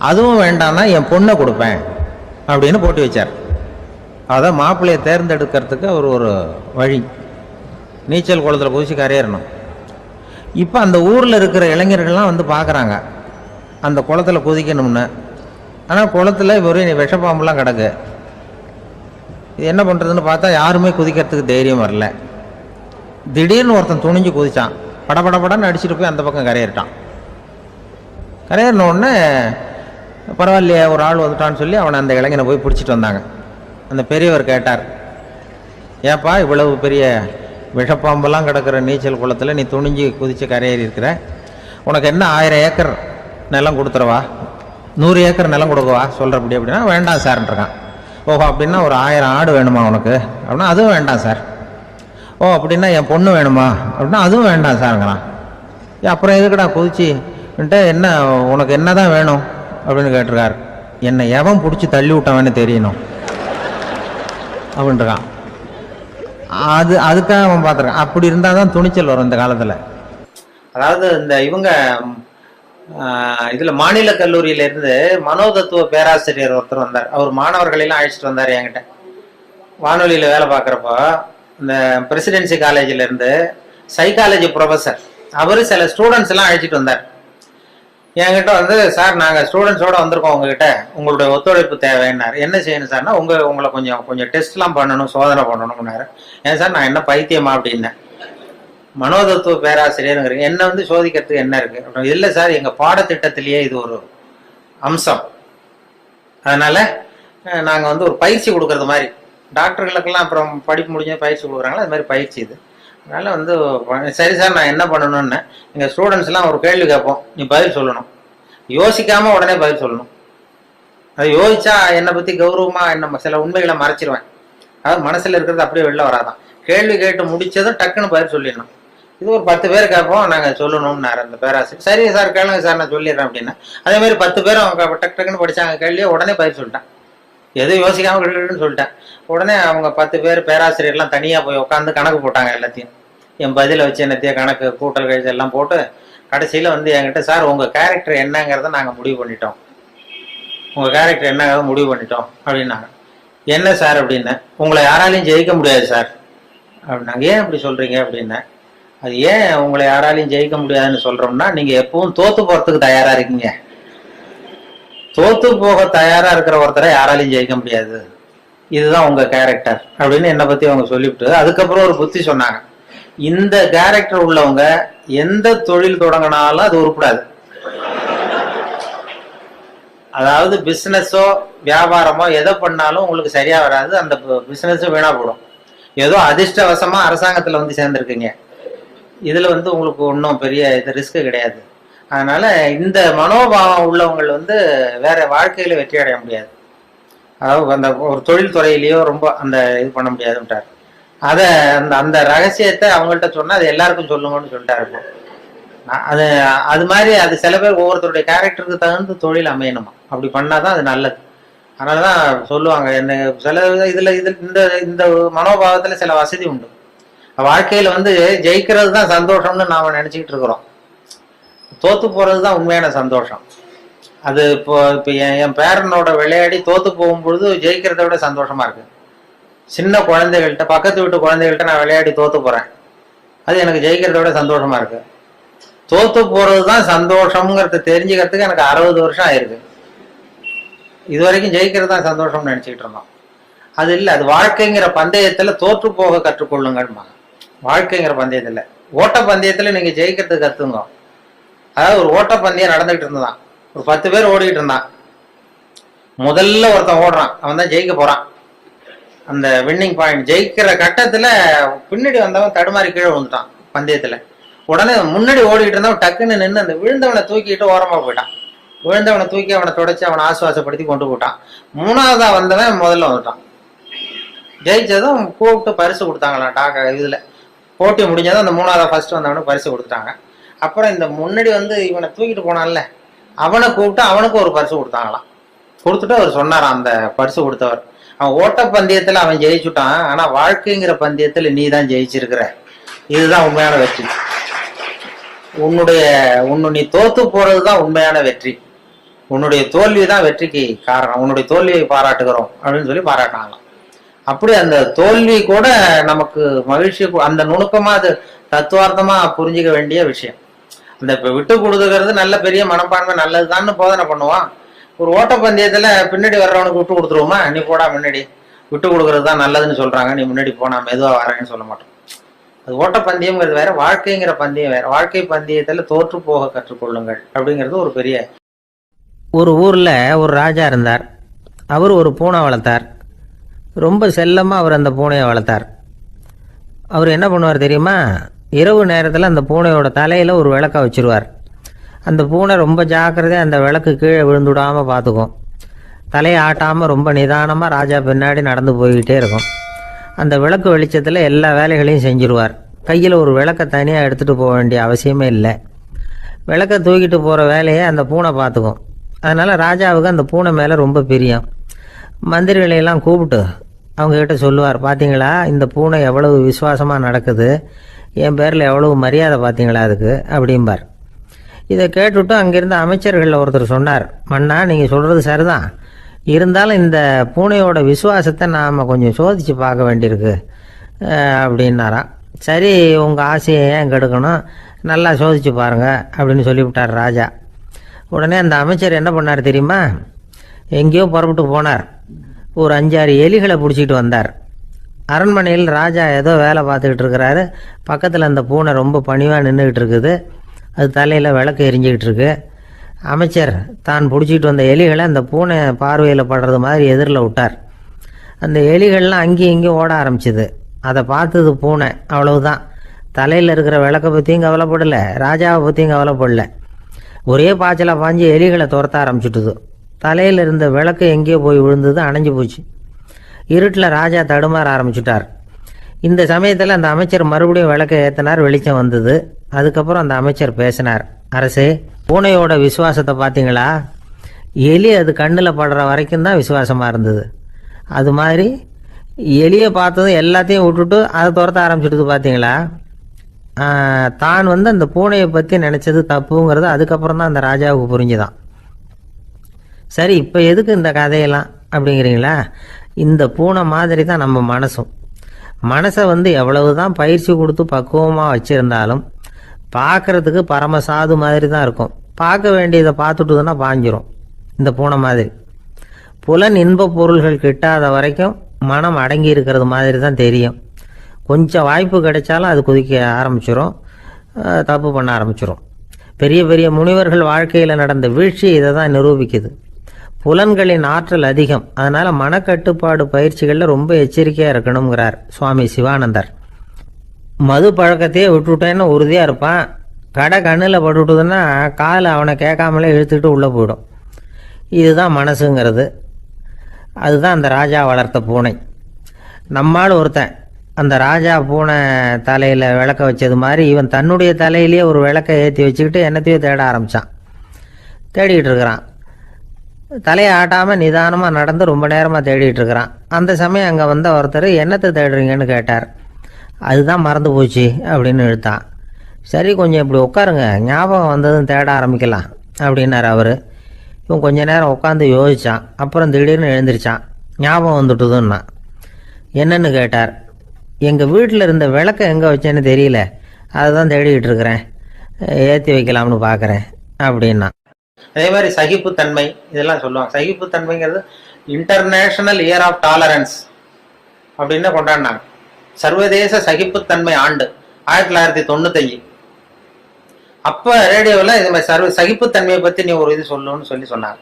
அதுவும் வேண்டான்னா என் பொண்ணை கொடுப்பேன் அப்படின்னு போட்டி வச்சார். அதான் மாப்பிள்ளையை தேர்ந்தெடுக்கிறதுக்கு அவர் ஒரு வழி, நீச்சல் குளத்தில் குதிச்சு கரையேறணும். இப்போ அந்த ஊரில் இருக்கிற இளைஞர்கள்லாம் பார்க்குறாங்க அந்த குளத்தில் குதிக்கணும்னு. ஆனால் குளத்தில் ஒரு விஷப்பாம்புலாம் கிடக்கு. இது என்ன பண்ணுறதுன்னு பார்த்தா யாருமே குதிக்கிறதுக்கு தைரியம் வரல. திடீர்னு ஒருத்தன் துணிஞ்சு குதிச்சான். படபடன்னு அடிச்சுட்டு போய் அந்த பக்கம் கரையேறிட்டான். கரையேறினோடனே பரவாயில்லையே ஒரு ஆள் வந்துட்டான்னு சொல்லி அவனை அந்த இளைஞனை போய் பிடிச்சிட்டு வந்தாங்க. அந்த பெரியவர் கேட்டார், ஏப்பா இவ்வளவு பெரிய விஷப்பாம்பெல்லாம் கிடக்கிற நீச்சல் குளத்தில் நீ துணிஞ்சு குதித்து கரையேறி இருக்கிற, உனக்கு என்ன 1000 ஏக்கர் நிலம் கொடுத்துருவா, 100 ஏக்கர் நிலம் கொடுக்கவா சொல்கிறப்படி அப்படின்னா வேண்டாம் சார்ன்றான். ஓஹோ அப்படின்னா ஒரு 1000 ஆடு வேணுமா உனக்கு அப்படின்னா அதுவும் வேண்டாம் சார். ஓ அப்படின்னா என் பொண்ணு வேணுமா அப்படின்னா அதுவும் வேண்டாம் சாருங்கிறான். அப்புறம் எதுக்குடா குதிச்சுன்ட்டு என்ன உனக்கு என்ன தான் வேணும் அப்படின்னு கேட்டிருக்காரு. என்னை எவன் பிடிச்சி தள்ளி விட்டவன்னு தெரியணும் அப்படின்ட்டுருக்கான். அதுக்காக அவன் பார்த்துருக்கான். அப்படி இருந்தால் தான் துணிச்சல் வரும் இந்த காலத்தில். அதாவது இந்த இவங்க இதில் மாநில கல்லூரியிலேருந்து மனோதத்துவ பேராசிரியர் ஒருத்தர் வந்தார். அவர் மாணவர்களெல்லாம் அழைச்சிட்டு வந்தார் என்கிட்ட. வானொலியில் வேலை பார்க்குறப்போ இந்த பிரசிடென்சி காலேஜிலேருந்து சைக்காலஜி ப்ரொஃபஸர் அவர் சில ஸ்டூடெண்ட்ஸ் எல்லாம் அழைச்சிட்டு வந்தார் என்கிட்ட. வந்து சார் நாங்கள் ஸ்டூடெண்ட்ஸோடு வந்திருக்கோம், உங்ககிட்ட உங்களுடைய ஒத்துழைப்பு தேவைன்னாரு. என்ன செய்யணும் சார்னா உங்களை கொஞ்சம் டெஸ்ட்லாம் பண்ணணும், சோதனை பண்ணணும்னாரு. ஏன் சார் நான் என்ன பைத்தியமா அப்படின்னேன். மனோதத்துவ பேராசிரியருங்கிறீங்க, என்ன வந்து சோதிக்கிறதுக்கு என்ன இருக்கு அப்படின்னா, இல்லை சார் எங்கள் பாடத்திட்டத்திலேயே இது ஒரு அம்சம், அதனால நாங்கள் வந்து ஒரு பயிற்சி கொடுக்கறது மாதிரி டாக்டர்களுக்கெல்லாம் அப்புறம் படிப்பு முடிஞ்ச பயிற்சி கொடுக்குறாங்களா அது மாதிரி பயிற்சி இது. அதனால் வந்து சரி சார் நான் என்ன பண்ணணும்னு எங்கள் ஸ்டூடெண்ட்ஸ்லாம் ஒரு கேள்வி கேட்போம், நீ பதில் சொல்லணும், யோசிக்காமல் உடனே பதில் சொல்லணும். அது யோசிச்சா என்னை பற்றி கௌரவமாக என்ன சில உண்மைகளை மறைச்சிருவேன். அதாவது மனசில் இருக்கிறது அப்படியே வெளில வராதான். கேள்வி கேட்டு முடிச்சதும் டக்குன்னு பதில் சொல்லிடணும். இது ஒரு 10 பேர் கேட்போம், நாங்கள் சொல்லணும்னாரு அந்த பேராசிரியர். சரி சார் கேளுங்க சார் நான் சொல்லிடுறேன் அப்படின்னா. அதே மாதிரி 10 பேரும் அவங்க டக்குன்னு படித்தாங்க கேள்வியை, உடனே பதில் சொல்லிட்டேன். எதுவும் யோசிக்காமல் கிட்டுன்னு சொல்லிட்டேன். உடனே அவங்க 10 பேர் பேராசிரியர்லாம் தனியாக போய் உட்காந்து கணக்கு போட்டாங்க. எல்லாத்தையும் என் பதிலை வச்சு என்னத்தையும் கணக்கு கூட்டல் கழிச்சு எல்லாம் போட்டு கடைசியில் வந்து என்கிட்ட சார் உங்கள் கேரக்டர் என்னங்கிறத நாங்கள் முடிவு பண்ணிட்டோம், உங்கள் கேரக்டர் என்னங்கிறத முடிவு பண்ணிட்டோம் அப்படின்னாங்க. என்ன சார் அப்படின்னு, உங்களை யாராலையும் ஜெயிக்க முடியாது சார் அப்படின்னாங்க. ஏன் அப்படி சொல்கிறீங்க அப்படின்னேன். அது ஏன் உங்களை யாராலையும் ஜெயிக்க முடியாதுன்னு சொல்கிறோம்னா, நீங்கள் எப்பவும் தோற்று போகிறதுக்கு தயாராக இருக்கீங்க. தோத்து போக தயாரா இருக்கிற ஒருத்தரை யாராலையும் ஜெயிக்க முடியாது, இதுதான் உங்க கேரக்டர் அப்படின்னு என்னை பத்தி அவங்க சொல்லிவிட்டு அதுக்கப்புறம் ஒரு புத்தி சொன்னாங்க. இந்த கேரக்டர் உள்ளவங்க எந்த தொழில் தொடங்கினாலும் அது உருப்படாது. அதாவது பிசினஸோ வியாபாரமோ எதை பண்ணாலும் உங்களுக்கு சரியா வராது, அந்த பிசினஸும் வீணா போடும். ஏதோ அதிர்ஷ்டவசமா அரசாங்கத்துல வந்து சேர்ந்துருக்கீங்க, இதுல வந்து உங்களுக்கு ஒன்றும் பெரிய இது ரிஸ்க் கிடையாது. அதனால இந்த மனோபாவம் உள்ளவங்கள் வந்து வேற வாழ்க்கையில வெற்றி அடைய முடியாது. அதாவது அந்த ஒரு தொழில் துறையிலேயோ ரொம்ப அந்த இது பண்ண முடியாதுன்ட்டார். அதை அந்த ரகசியத்தை அவங்கள்ட்ட சொன்னா அது எல்லாருக்கும் சொல்லுங்கன்னு சொல்லிட்டாரு. அது மாதிரி அது சில பேர் ஒவ்வொருத்தருடைய கேரக்டருக்கு தகுந்த தொழில் அமையணுமா, அப்படி பண்ணாதான் அது நல்லது. அதனாலதான் சொல்லுவாங்க என்ன சில இதுல இந்த மனோபாவத்துல சில வசதி உண்டு. வாழ்க்கையில வந்து ஜெயிக்கிறது தான் சந்தோஷம்னு நாம நினைச்சுக்கிட்டு இருக்கிறோம். தோத்து போறது தான் உண்மையான சந்தோஷம். அது இப்போ என் பேரனோட விளையாடி தோத்து போகும்பொழுது ஜெயிக்கிறத விட சந்தோஷமா இருக்கு. சின்ன குழந்தைகள்கிட்ட பக்கத்து வீட்டு குழந்தைகள்கிட்ட நான் விளையாடி தோத்து போறேன், அது எனக்கு ஜெயிக்கிறத விட சந்தோஷமா இருக்கு. தோத்து போறது தான் சந்தோஷம்ங்கிறத தெரிஞ்சுக்கிறதுக்கு எனக்கு 60 வருஷம் ஆயிருக்கு. இது வரைக்கும் ஜெயிக்கிறது தான் சந்தோஷம்னு நினைச்சுக்கிட்டு இருந்தோம். அது இல்லை, அது வாழ்க்கைங்கிற பந்தயத்துல தோற்று போக கற்றுக்கொள்ளுங்கம்மா. வாழ்க்கைங்கிற பந்தயத்துல ஓட்ட பந்தயத்துல நீங்க ஜெயிக்கிறதுக்கு கத்துங்க. அதாவது ஒரு ஓட்ட பந்தயம் நடந்துகிட்டு இருந்ததான், ஒரு 10 பேர் ஓடிக்கிட்டு இருந்தான். முதல்ல ஒருத்தன் ஓடுறான், அவன் தான் ஜெயிக்க போறான். அந்த வின்னிங் பாயிண்ட் ஜெயிக்கிற கட்டத்துல பின்னாடி வந்தவன் தடுமாறி கீழே விழுந்துட்டான் பந்தயத்துல. உடனே முன்னாடி ஓடிக்கிட்டு இருந்தவன் டக்குன்னு நின்று அந்த விழுந்தவனை தூக்கிட்டு ஓரமா போயிட்டான். விழுந்தவனை தூக்கி அவனை தொடச்சி அவனை ஆசுவாசப்படுத்தி கொண்டு போட்டான். 3வதா வந்தவன் முதல்ல வந்துட்டான். ஜெயிச்சதும் கூப்பிட்டு பரிசு கொடுத்தாங்களாம். இதுல போட்டி முடிஞ்சதும் அந்த 3வதா ஃபர்ஸ்ட் வந்தவனுக்கு பரிசு கொடுத்தாங்க. அப்புறம் இந்த முன்னாடி வந்து இவனை தூக்கிட்டு போனான்ல அவனை கூப்பிட்டு அவனுக்கு ஒரு பரிசு கொடுத்தாங்களாம். கொடுத்துட்டு அவர் சொன்னாராம், அந்த பரிசு கொடுத்தவர், அவன் ஓட்ட பந்தயத்துல அவன் ஜெயிச்சுட்டான், ஆனா வாழ்க்கைங்கிற பந்தயத்துல நீ தான் ஜெயிச்சிருக்கிற, இதுதான் உண்மையான வெற்றி. நீ தோத்து போறதுதான் உண்மையான வெற்றி, உன்னுடைய தோல்விதான் வெற்றிக்கு காரணம், உன்னுடைய தோல்வியை பாராட்டுகிறோம் அப்படின்னு சொல்லி பாராட்டினாங்களாம். அப்படி அந்த தோல்வி கூட நமக்கு மகிழ்ச்சி, அந்த நுணுக்கமா அது தத்துவார்த்தமா புரிஞ்சிக்க வேண்டிய விஷயம். அந்த விட்டு கொடுத்துக்கிறது நல்ல பெரிய மனப்பான்மை நல்லதுதான்னு போதனை பண்ணுவான். ஒரு ஓட்டப்பந்தயத்துல பின்னாடி வர்றவனுக்கு விட்டு கொடுத்துருவோமா, நீ போடா முன்னாடி, விட்டு கொடுக்கறது தான் நல்லதுன்னு சொல்றாங்க, நீ முன்னாடி போனா மெதுவா வரேன்னு சொல்ல மாட்டோம். அது ஓட்டப்பந்தயம்ங்கிறது வேற, வாழ்க்கைங்கிற பந்தயம் வேற. வாழ்க்கை பந்தயத்துல தோற்று போக கற்றுக்கொள்ளுங்கள் அப்படிங்கிறது ஒரு பெரிய. ஒரு ஊரில் ஒரு ராஜா இருந்தார். அவர் ஒரு பூனை வளர்த்தார். ரொம்ப செல்லமாக அவர் அந்த பூனையை வளர்த்தார். அவர் என்ன பண்ணுவார் தெரியுமா, இரவு நேரத்தில் அந்த பூனையோட தலையில் ஒரு விளக்கை வச்சுருவார். அந்த பூனை ரொம்ப ஜாக்கிரதையாக அந்த விளக்கு கீழே விழுந்துடாமல் பார்த்துக்கும். தலையை ஆட்டாமல் ரொம்ப நிதானமாக ராஜா பின்னாடி நடந்து போய்கிட்டே இருக்கும். அந்த விளக்கு வெளிச்சத்தில் எல்லா வேலைகளையும் செஞ்சுருவார். கையில் ஒரு விளக்கை தனியாக எடுத்துகிட்டு போக வேண்டிய அவசியமே இல்லை. விளக்கை தூக்கிட்டு போகிற வேலையை அந்த பூனை பார்த்துக்கும். அதனால் ராஜாவுக்கு அந்த பூனை மேலே ரொம்ப பிரியம். மந்திரிகளையெல்லாம் கூப்பிட்டு அவங்கக்கிட்ட சொல்லுவார், பார்த்தீங்களா இந்த பூனை எவ்வளவு விசுவாசமாக நடக்குது, என் பேரில் எவ்வளவு மரியாதை பார்த்தீங்களா அதுக்கு அப்படிம்பார். இதை கேட்டுவிட்டு அங்கேருந்து அமைச்சர்களில் ஒருத்தர் சொன்னார், மன்னா நீங்கள் சொல்கிறது சரிதான், இருந்தாலும் இந்த பூனையோட விசுவாசத்தை நாம் கொஞ்சம் சோதித்து பார்க்க வேண்டியிருக்கு அப்படின்னாராம். சரி, உங்கள் ஆசையை ஏன் கெடுக்கணும், நல்லா சோதித்து பாருங்கள் அப்படின்னு சொல்லிவிட்டார் ராஜா. உடனே அந்த அமைச்சர் என்ன பண்ணார் தெரியுமா, எங்கேயோ புறப்பட்டு போனார். ஒரு 5-6 எலிகளை பிடிச்சிட்டு வந்தார். அரண்மனையில் ராஜா ஏதோ வேலை பார்த்துக்கிட்டு இருக்கிறாரு. பக்கத்தில் அந்த பூனை ரொம்ப பணிவாக நின்றுக்கிட்டு இருக்குது. அது தலையில் விளக்கு எரிஞ்சிக்கிட்டு இருக்கு. அமைச்சர் தான் பிடிச்சிட்டு வந்த எலிகளை அந்த பூனை பார்வையில் படுறது மாதிரி எதிரில் விட்டார். அந்த எலிகள்லாம் அங்கேயும் இங்கேயும் ஓட ஆரம்பிச்சிது. அதை பார்த்தது பூனை, அவ்வளவுதான். தலையில் இருக்கிற விளக்கை பற்றியும் கவலைப்படலை, ராஜாவை பற்றியும் கவலைப்படலை. ஒரே பாய்ச்சலாக பாஞ்சு எலிகளை துரத்த ஆரம்பிச்சுட்டுது. தலையில் இருந்த விளக்கு எங்கேயோ போய் விழுந்தது, அணைஞ்சு போச்சு. இருட்டில் ராஜா தடுமாற ஆரம்பிச்சுட்டார். இந்த சமயத்தில் அந்த அமைச்சர் மறுபடியும் விளக்கை ஏற்றினார். வெளிச்சம் வந்தது. அதுக்கப்புறம் அந்த அமைச்சர் பேசினார், அரசே, பூனையோட விசுவாசத்தை பார்த்தீங்களா, எலி அது கண்ணில் படுற வரைக்கும் தான் விசுவாசமாக இருந்தது. அது மாதிரி எலியை பார்த்ததும் எல்லாத்தையும் விட்டுட்டு அதை துரத்த ஆரம்பிச்சுட்டு பார்த்தீங்களா. தான் அந்த பூனையை பற்றி நினச்சது தப்புங்கிறது அதுக்கப்புறம் தான் அந்த ராஜாவுக்கு புரிஞ்சுதான். சரி, இப்போ எதுக்கு இந்த கதையெல்லாம் அப்படிங்கிறீங்களா. இந்த பூனை மாதிரி தான் நம்ம மனசும். மனசை எவ்வளவு தான் பயிற்சி கொடுத்து பக்குவமாக வச்சுருந்தாலும் பார்க்குறதுக்கு பரமசாது மாதிரி தான் இருக்கும். பார்க்க வேண்டியதை பார்த்துட்டுதுன்னா பாஞ்சிரும். இந்த பூனை மாதிரி புலன் இன்ப பொருள்கள் கிட்டாத வரைக்கும் மனம் அடங்கி இருக்கிறது மாதிரி தான் தெரியும். கொஞ்சம் வாய்ப்பு கிடைச்சாலும் அது குதிக்க ஆரம்பிச்சிடும், தப்பு பண்ண ஆரம்பிச்சிடும். பெரிய பெரிய முனிவர்கள் வாழ்க்கையில் நடந்த வீழ்ச்சி இதை தான் நிரூபிக்குது. புலன்களின் ஆற்றல் அதிகம். அதனால் மனக்கட்டுப்பாடு பயிற்சிகளில் ரொம்ப எச்சரிக்கையாக இருக்கணுங்கிறார் சுவாமி சிவானந்தர். மது பழக்கத்தையே விட்டுவிட்டேன்னு உறுதியாக இருப்பான். கடை கண்ணில் பட்டுவிட்டதுன்னா கால் அவனை கேட்காமலே இழுத்துக்கிட்டு உள்ளே போயிடும். இதுதான் மனசுங்கிறது. அதுதான் அந்த ராஜா வளர்த்த பூனை. நம்மால் ஒருத்தன் அந்த ராஜா பூனை தலையில் விளக்க வச்சது மாதிரி இவன் தன்னுடைய தலையிலேயே ஒரு விளக்கை ஏற்றி வச்சுக்கிட்டு என்னத்தையோ தேட ஆரம்பித்தான். தேடிக்கிட்டு இருக்கிறான். தலையை ஆட்டாமல் நிதானமாக நடந்து ரொம்ப நேரமாக தேடிட்டு இருக்கிறான். அந்த சமயம் அங்கே வந்த ஒருத்தர், என்னத்தை தேடுறீங்கன்னு கேட்டார். அதுதான் மறந்து போச்சு அப்படின்னு இழுத்தான். சரி, கொஞ்சம் இப்படி உட்காருங்க, ஞாபகம் வந்ததும் தேட ஆரம்பிக்கலாம் அப்படின்னார் அவர். இவன் கொஞ்ச நேரம் உட்காந்து யோசித்தான். அப்புறம் திடீர்னு எழுந்திரிச்சான். ஞாபகம் வந்துட்டுதுன்னா. என்னன்னு கேட்டார். எங்கள் வீட்டில் இருந்த விளக்கை எங்கே வச்சேன்னு தெரியல, அதுதான் தேடிக்கிட்டு இருக்கிறேன், ஏற்றி வைக்கலாம்னு பார்க்குறேன் அப்படின்னா. அதே மாதிரி சகிப்புத்தன்மை இதெல்லாம் சொல்லுவாங்க. சகிப்புத்தன்மைங்கிறது இன்டர்நேஷனல் இயர் ஆஃப் டாலரன்ஸ் அப்படின்னு கொண்டாடினாங்க. சர்வதேச சகிப்புத்தன்மை ஆண்டு 1995. அப்போ ரேடியோவில் இது மாதிரி சகிப்புத்தன்மையை பற்றி நீ ஒரு இது சொல்லுன்னு சொன்னார்.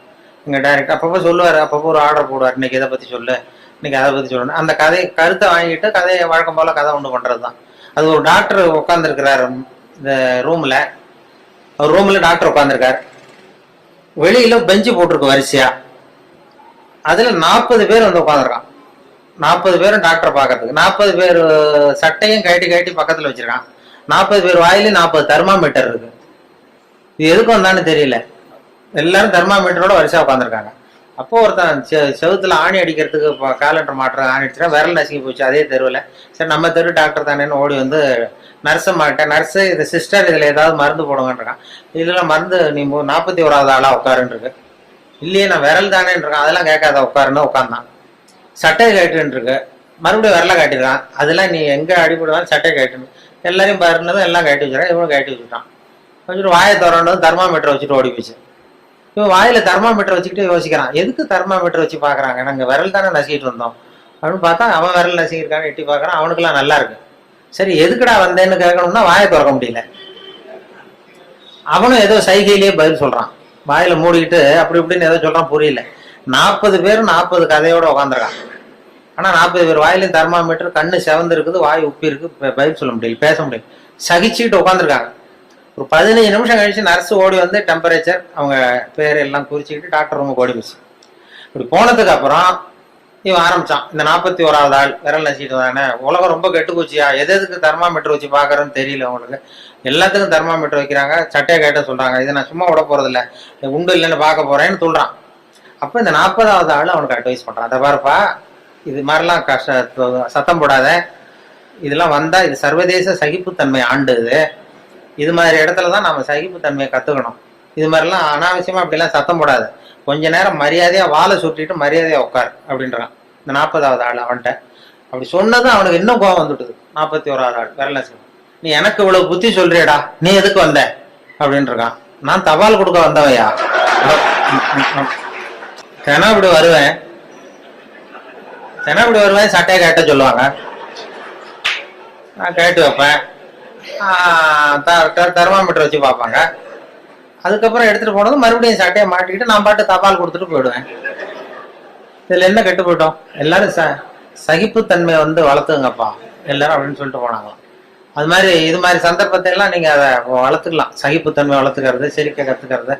எங்கள் டைரக்டர் அப்பப்போ சொல்லுவார். அப்பப்போ ஒரு ஆர்டர் போடுவார், இன்னைக்கு இதை பற்றி சொல்லு, இன்னைக்கு அதை பற்றி சொல்லணும். அந்த கருத்தை வாங்கிட்டு கதையை வழக்கம் போல் கதை ஒன்று பண்ணுறது தான். அது ஒரு டாக்டர் உட்காந்துருக்கிறார் இந்த ரூமில். ஒரு ரூமில் டாக்டர் உட்காந்துருக்கார். வெளியில் பெஞ்சு போட்டிருக்கு வரிசையா. அதில் 40 பேர் உட்காந்துருக்கான். 40 பேரும் டாக்டரை பார்க்கறதுக்கு. 40 பேர் சட்டையும் கட்டி பக்கத்தில் வச்சிருக்கான். 40 பேர் வாயிலும் 40 தெர்மாமீட்டர் இருக்கு. இது எதுக்கு வந்தான்னு தெரியல. எல்லாரும் தெர்மாமீட்டரோட வரிசையா உட்காந்துருக்காங்க. அப்போ ஒருத்தன் செவுத்துல ஆணி அடிக்கிறதுக்கு காலண்டர் மாட்டுற ஆணி அடிச்சுனா விரல் நசுங்கி போச்சு அதே தெருவில். சரி, நம்ம தெரு டாக்டர் தானேன்னு ஓடி நர்ஸை மாட்டேன். நர்ஸு இது சிஸ்டர் இதில் ஏதாவது மருந்து போடுங்கன்றான். இதெல்லாம் மருந்து நீ 41வது ஆளாக உட்காருன்னு இருக்கு. இல்லையே நான் விரல் தானேன்னு இருக்கான். அதெல்லாம் கேட்காத உட்காருன்னு உட்காந்தான். சட்டையை கேட்டுன்னு இருக்கு. மறுபடியும் விரலை காட்டிடுறான். அதெல்லாம் நீ எங்கே அடிபடுவான்னு சட்டையை கேட்டுன்னு எல்லாரையும் பாருனதும் எல்லாம் கட்டி வச்சுறான். இவனும் கட்டி வச்சுட்டான். வச்சுட்டு வாயை திறந்ததும் தெர்மாமீட்டர் வச்சுட்டு ஓடி போச்சு. இவன் வாயில தெர்மாமீட்டர் வச்சுக்கிட்டு யோசிக்கிறான், எதுக்கு தெர்மாமீட்டர் வச்சு பார்க்குறாங்க, நாங்கள் விரல் தானே நசிக்கிட்டு வந்தோம் அப்படின்னு பார்த்தா அவன் விரல் நசிக்கிருக்கான்னு எட்டி பார்க்குறான். அவனுக்குலாம் நல்லா இருக்கு. சரி, எதுக்குடா வந்தேன்னு கேட்கணும்னா வாயை திறக்க முடியல. அவனும் ஏதோ சைகையிலேயே பதில் சொல்றான், வாயில மூடிக்கிட்டு அப்படி இப்படின்னு ஏதோ சொல்றான், புரியல. 40 பேர் 40 கதையோட உட்காந்துருக்கான். ஆனா 40 பேர் வாயிலையும் தெர்மாமீட்டர், கண்ணு செவந்து இருக்குது, வாய் உப்பி இருக்கு, பதில் சொல்ல முடியல, பேச முடியல, சகிச்சுக்கிட்டு உட்காந்துருக்காங்க. ஒரு 15 நிமிஷம் கழிச்சு நர்ஸ் ஓடி வந்து டெம்பரேச்சர் அவங்க பேர் எல்லாம் குறிச்சிக்கிட்டு டாக்டர் ரூமுக்கு ஓடி போச்சு. இப்படி போனதுக்கு அப்புறம் இவன் ஆரம்பிச்சான். இந்த 41வது ஆள் விரல் நசிட்டு தானே, உலகம் ரொம்ப கெட்டு போச்சியா, எதுக்கு தெர்மாமீட்டர் வச்சு பாக்குறேன்னு தெரியல உங்களுக்கு, எல்லாத்துக்கும் தெர்மாமீட்டர் வைக்கிறாங்க, சட்டையை கேட்ட சொல்றாங்க, இதை நான் சும்மா விட போறது இல்லை, உண்டு இல்லைன்னு பார்க்க போறேன்னு சொல்றான். அப்ப இந்த 40வது ஆள் அவனுக்கு அட்வைஸ் பண்றான், அதை பாருப்பா, இது மாதிரிலாம் சத்தம் போடாத, இதெல்லாம் வந்தா இது சர்வதேச சகிப்புத்தன்மை ஆண்டு, இது மாதிரி இடத்துலதான் நம்ம சகிப்புத்தன்மையை கத்துக்கணும், இது மாதிரிலாம் அனாவசியமா அப்படிலாம் சத்தம் போடாது, கொஞ்ச நேரம் மரியாதையா வாழை சுட்டிட்டு மரியாதையா உட்கார் அப்படின்றான் இந்த 40வது ஆள் அவன்கிட்ட. அப்படி சொன்னதும் அவனுக்கு இன்னும் கோபம் வந்துட்டுது. 41வது ஆள் விரல நீ எனக்கு இவ்வளவு புத்தி சொல்றியடா, நீ எதுக்கு வந்த அப்படின்னு இருக்கான். நான் தபால் கொடுக்க வந்தவையா, தினப்படி வருவேன் சட்டையை கேட்ட சொல்லுவாங்க, நான் கேட்டு வைப்பேன், தெர்மாமீட்டர் வச்சு பார்ப்பாங்க, அதுக்கப்புறம் எடுத்துட்டு போனதும் மறுபடியும் சட்டையை மாட்டிக்கிட்டு நான் பாட்டு தபால் கொடுத்துட்டு போயிடுவேன். இதுல என்ன கெட்டு போயிட்டோம், எல்லாரும் சகிப்புத்தன்மையை வளர்த்துங்கப்பா எல்லாரும் அப்படின்னு சொல்லிட்டு போனாங்களாம். அது மாதிரி இது மாதிரி சந்தர்ப்பத்தை எல்லாம் நீங்க அதை வளர்த்துக்கலாம், சகிப்புத்தன்மை வளர்த்துக்கிறது, சிரிக்க கத்துக்கிறது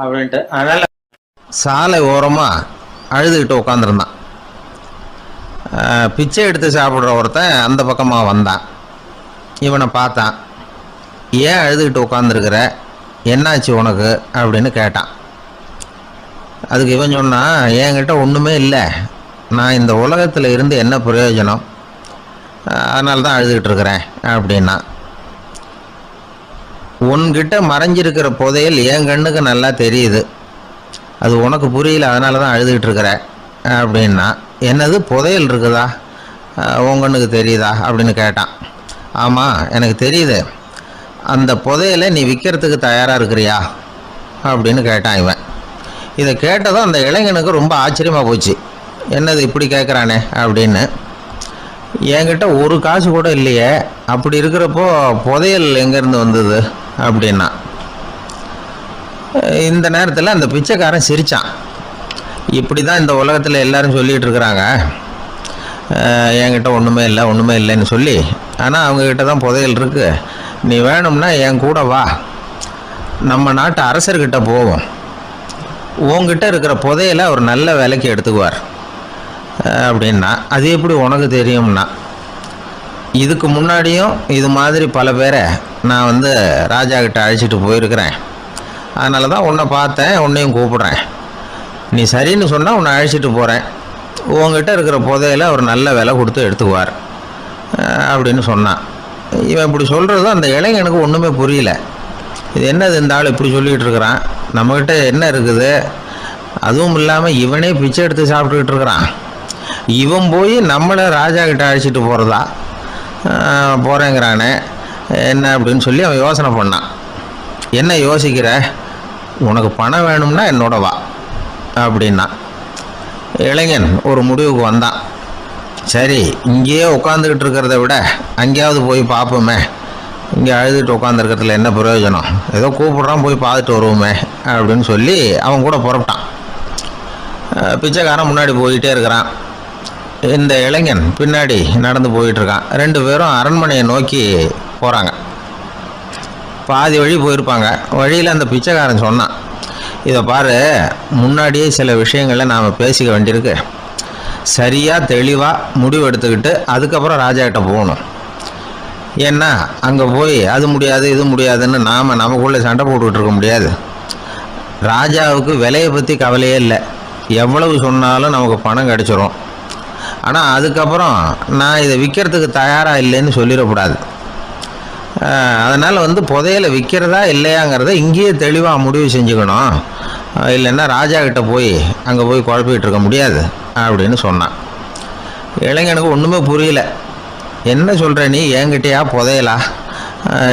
அப்படின்ட்டு. அதனால சாலை ஓரமா அழுதுகிட்டு உட்காந்துருந்தான். பிச்சை எடுத்து சாப்பிட்ற ஒருத்தன் அந்த பக்கமாக வந்தான். இவனை பார்த்தான். ஏன் அழுதுகிட்டு உட்காந்துருக்கிற, என்னாச்சு உனக்கு அப்படின்னு கேட்டான். அதுக்கு இவன் சொன்னான், என்கிட்ட ஒன்றுமே இல்லை, நான் இந்த உலகத்தில் இருந்து என்ன பிரயோஜனம், அதனால தான் அழுதுகிட்டு இருக்கிறேன் அப்படின்னா. உன்கிட்ட மறைஞ்சிருக்கிற புதையல் என் கண்ணுக்கு நல்லா தெரியுது, அது உனக்கு புரியல, அதனால தான் அழுதுகிட்டு இருக்கிற அப்படின்னா. என்னது புதையல் இருக்குதா, உன் கண்ணுக்கு தெரியுதா அப்படின்னு கேட்டான். ஆமாம் எனக்கு தெரியுது, அந்த புதையலை நீ விற்கிறதுக்கு தயாராக இருக்கிறியா அப்படின்னு கேட்டான் இவன். இதை கேட்டதும் அந்த இளைஞனுக்கு ரொம்ப ஆச்சரியமாக போச்சு, என்னது இப்படி கேட்குறானே அப்படின்னு. என்கிட்ட ஒரு காசு கூட இல்லையே, அப்படி இருக்கிறப்போ புதையல் எங்கேருந்து வந்தது அப்படின்னா. இந்த நேரத்தில் அந்த பிச்சைக்காரன் சிரித்தான். இப்படி தான் இந்த உலகத்தில் எல்லாரும் சொல்லிகிட்டு இருக்கிறாங்க, என்கிட்ட ஒன்றுமே இல்லைன்னு சொல்லி, ஆனால் அவங்கக்கிட்ட தான் புதையல் இருக்குது, நீ வேணும்னா என் கூட வா, நம்ம நாட்டு அரசர்கிட்ட போவோம், உங்ககிட்ட இருக்கிற புதையலை அவர் நல்ல விலைக்கு எடுத்துக்குவார் அப்படின்னா. அது எப்படி உனக்கு தெரியும்னா, இதுக்கு முன்னாடியும் இது மாதிரி பல பேரை நான் ராஜா கிட்ட அழைச்சிட்டு போயிருக்கிறேன், அதனால தான் உன்னை பார்த்தேன், உன்னையும் கூப்பிட்றேன், நீ சரின்னு சொன்னால் உன்னை அழைச்சிட்டு போகிறேன், உங்ககிட்ட இருக்கிற புதையலை அவர் நல்ல விலை கொடுத்து எடுத்துக்குவார் அப்படின்னு சொன்னான். இவன் இப்படி சொல்கிறது அந்த இளைஞனுக்கு ஒன்றுமே புரியல. இது என்னது இந்த ஆள் இப்படி சொல்லிகிட்டு இருக்கிறான், நம்மக்கிட்ட என்ன இருக்குது, அதுவும் இல்லாமல் இவனே பிச்சை எடுத்து சாப்பிட்டுக்கிட்டு இருக்கிறான், இவன் போய் நம்மளை ராஜா கிட்ட அழைச்சிட்டு போகிறேங்கிறானே என்ன அப்படின்னு சொல்லி அவன் யோசனை பண்ணான். என்ன யோசிக்கிற, உனக்கு பணம் வேணும்னா என்னோட வா அப்படின்னா. இளைஞன் ஒரு முடிவுக்கு வந்தான். சரி, இங்கேயே உட்காந்துக்கிட்டு இருக்கிறத விட அங்கேயாவது போய் பார்ப்போமே, இங்கே அழுதுகிட்டு உட்காந்துருக்கிறதுல என்ன பிரயோஜனம், ஏதோ கூப்பிட்றான் போய் பார்த்துட்டு வருவோமே அப்படின்னு சொல்லி அவன் கூட புறப்பட்டான். பிச்சைக்காரன் முன்னாடி போயிட்டே இருக்கிறான், இந்த இளைஞன் பின்னாடி நடந்து போயிட்டுருக்கான். 2 பேரும் அரண்மனையை நோக்கி போகிறாங்க. பாதி வழி போயிருப்பாங்க. வழியில் அந்த பிச்சைக்காரன் சொன்னான், இதை பாரு, முன்னாடியே சில விஷயங்களை நாம் பேசிக்க வேண்டியிருக்கு, சரியாக தெளிவாக முடிவு எடுத்துக்கிட்டு அதுக்கப்புறம் ராஜாக்கிட்ட போகணும். ஏன்னா அங்கே போய் அது முடியாது இது முடியாதுன்னு நாம் நமக்குள்ளே சண்டை போட்டுக்கிட்டு இருக்க முடியாது. ராஜாவுக்கு விலையை பற்றி கவலையே இல்லை, எவ்வளவு சொன்னாலும் நமக்கு பணம் கிடச்சிரும். ஆனால் அதுக்கப்புறம் நான் இதை விற்கிறதுக்கு தயாராக இல்லைன்னு சொல்லிடக்கூடாது. அதனால் புதையலை விற்கிறதா இல்லையாங்கிறத இங்கேயே தெளிவாக முடிவு செஞ்சுக்கணும், இல்லைன்னா ராஜா கிட்ட போய் அங்கே போய் குழப்பிக்கிட்டு இருக்க முடியாது அப்படின்னு சொன்னான். இளைஞனுக்கு ஒன்றுமே புரியல. என்ன சொல்கிற நீ, என்கிட்டயா புதையலா,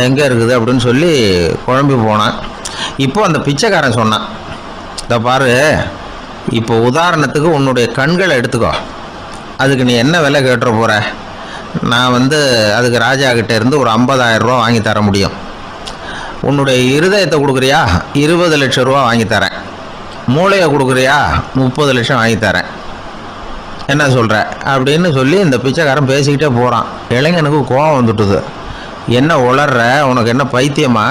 எங்கே இருக்குது அப்படின்னு சொல்லி குழம்பி போனான். இப்போ அந்த பிச்சைக்காரன் சொன்னான், இதை பாரு, இப்போ உதாரணத்துக்கு உன்னுடைய கண்களை எடுத்துக்கோ, அதுக்கு நீ என்ன விலை கேட்டுற போகிற, நான் அதுக்கு ராஜா கிட்டே இருந்து ஒரு 50,000 ரூபா வாங்கி தர முடியும். உன்னுடைய இருதயத்தை கொடுக்குறியா, 20 லட்சம் ரூபா வாங்கி தரேன். மூளையை கொடுக்குறியா, 30 லட்சம் வாங்கி தரேன். என்ன சொல்கிற அப்படின்னு சொல்லி இந்த பிச்சைக்காரன் பேசிக்கிட்டே போகிறான். இளைஞனுக்கு கோபம் வந்துட்டுது. என்ன உளர்ற, உனக்கு என்ன பைத்தியமா,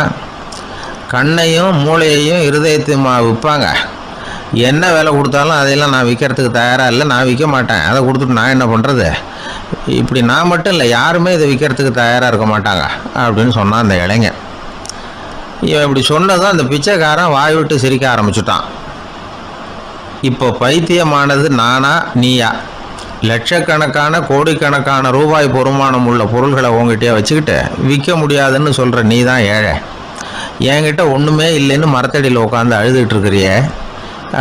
கண்ணையும் மூளையையும் இருதயத்தையுமா விற்பாங்க, என்ன விலை கொடுத்தாலும் அதையெல்லாம் நான் விற்கிறதுக்கு தயாராக இல்லை, நான் விற்க மாட்டேன், அதை கொடுத்துட்டு நான் என்ன பண்ணுறது, இப்படி நான் மட்டும் இல்லை யாருமே இதை விற்கிறதுக்கு தயாராக இருக்க மாட்டாங்க அப்படின்னு சொன்னான் அந்த இளைஞன். இவன் இப்படி சொன்னதும் அந்த பிச்சைக்காரன் வாய் விட்டு சிரிக்க ஆரம்பிச்சுட்டான். இப்போ பைத்தியமானது நானா நீயா? லட்சக்கணக்கான கோடிக்கணக்கான ரூபாய் பொறுமானம் உள்ள பொருள்களை உங்ககிட்டயே வச்சுக்கிட்டு விற்க முடியாதுன்னு சொல்கிற நீ தான் ஏழை, என்கிட்ட ஒன்றுமே இல்லைன்னு மரத்தடியில் உட்காந்து அழுதுகிட்டு இருக்கிறியே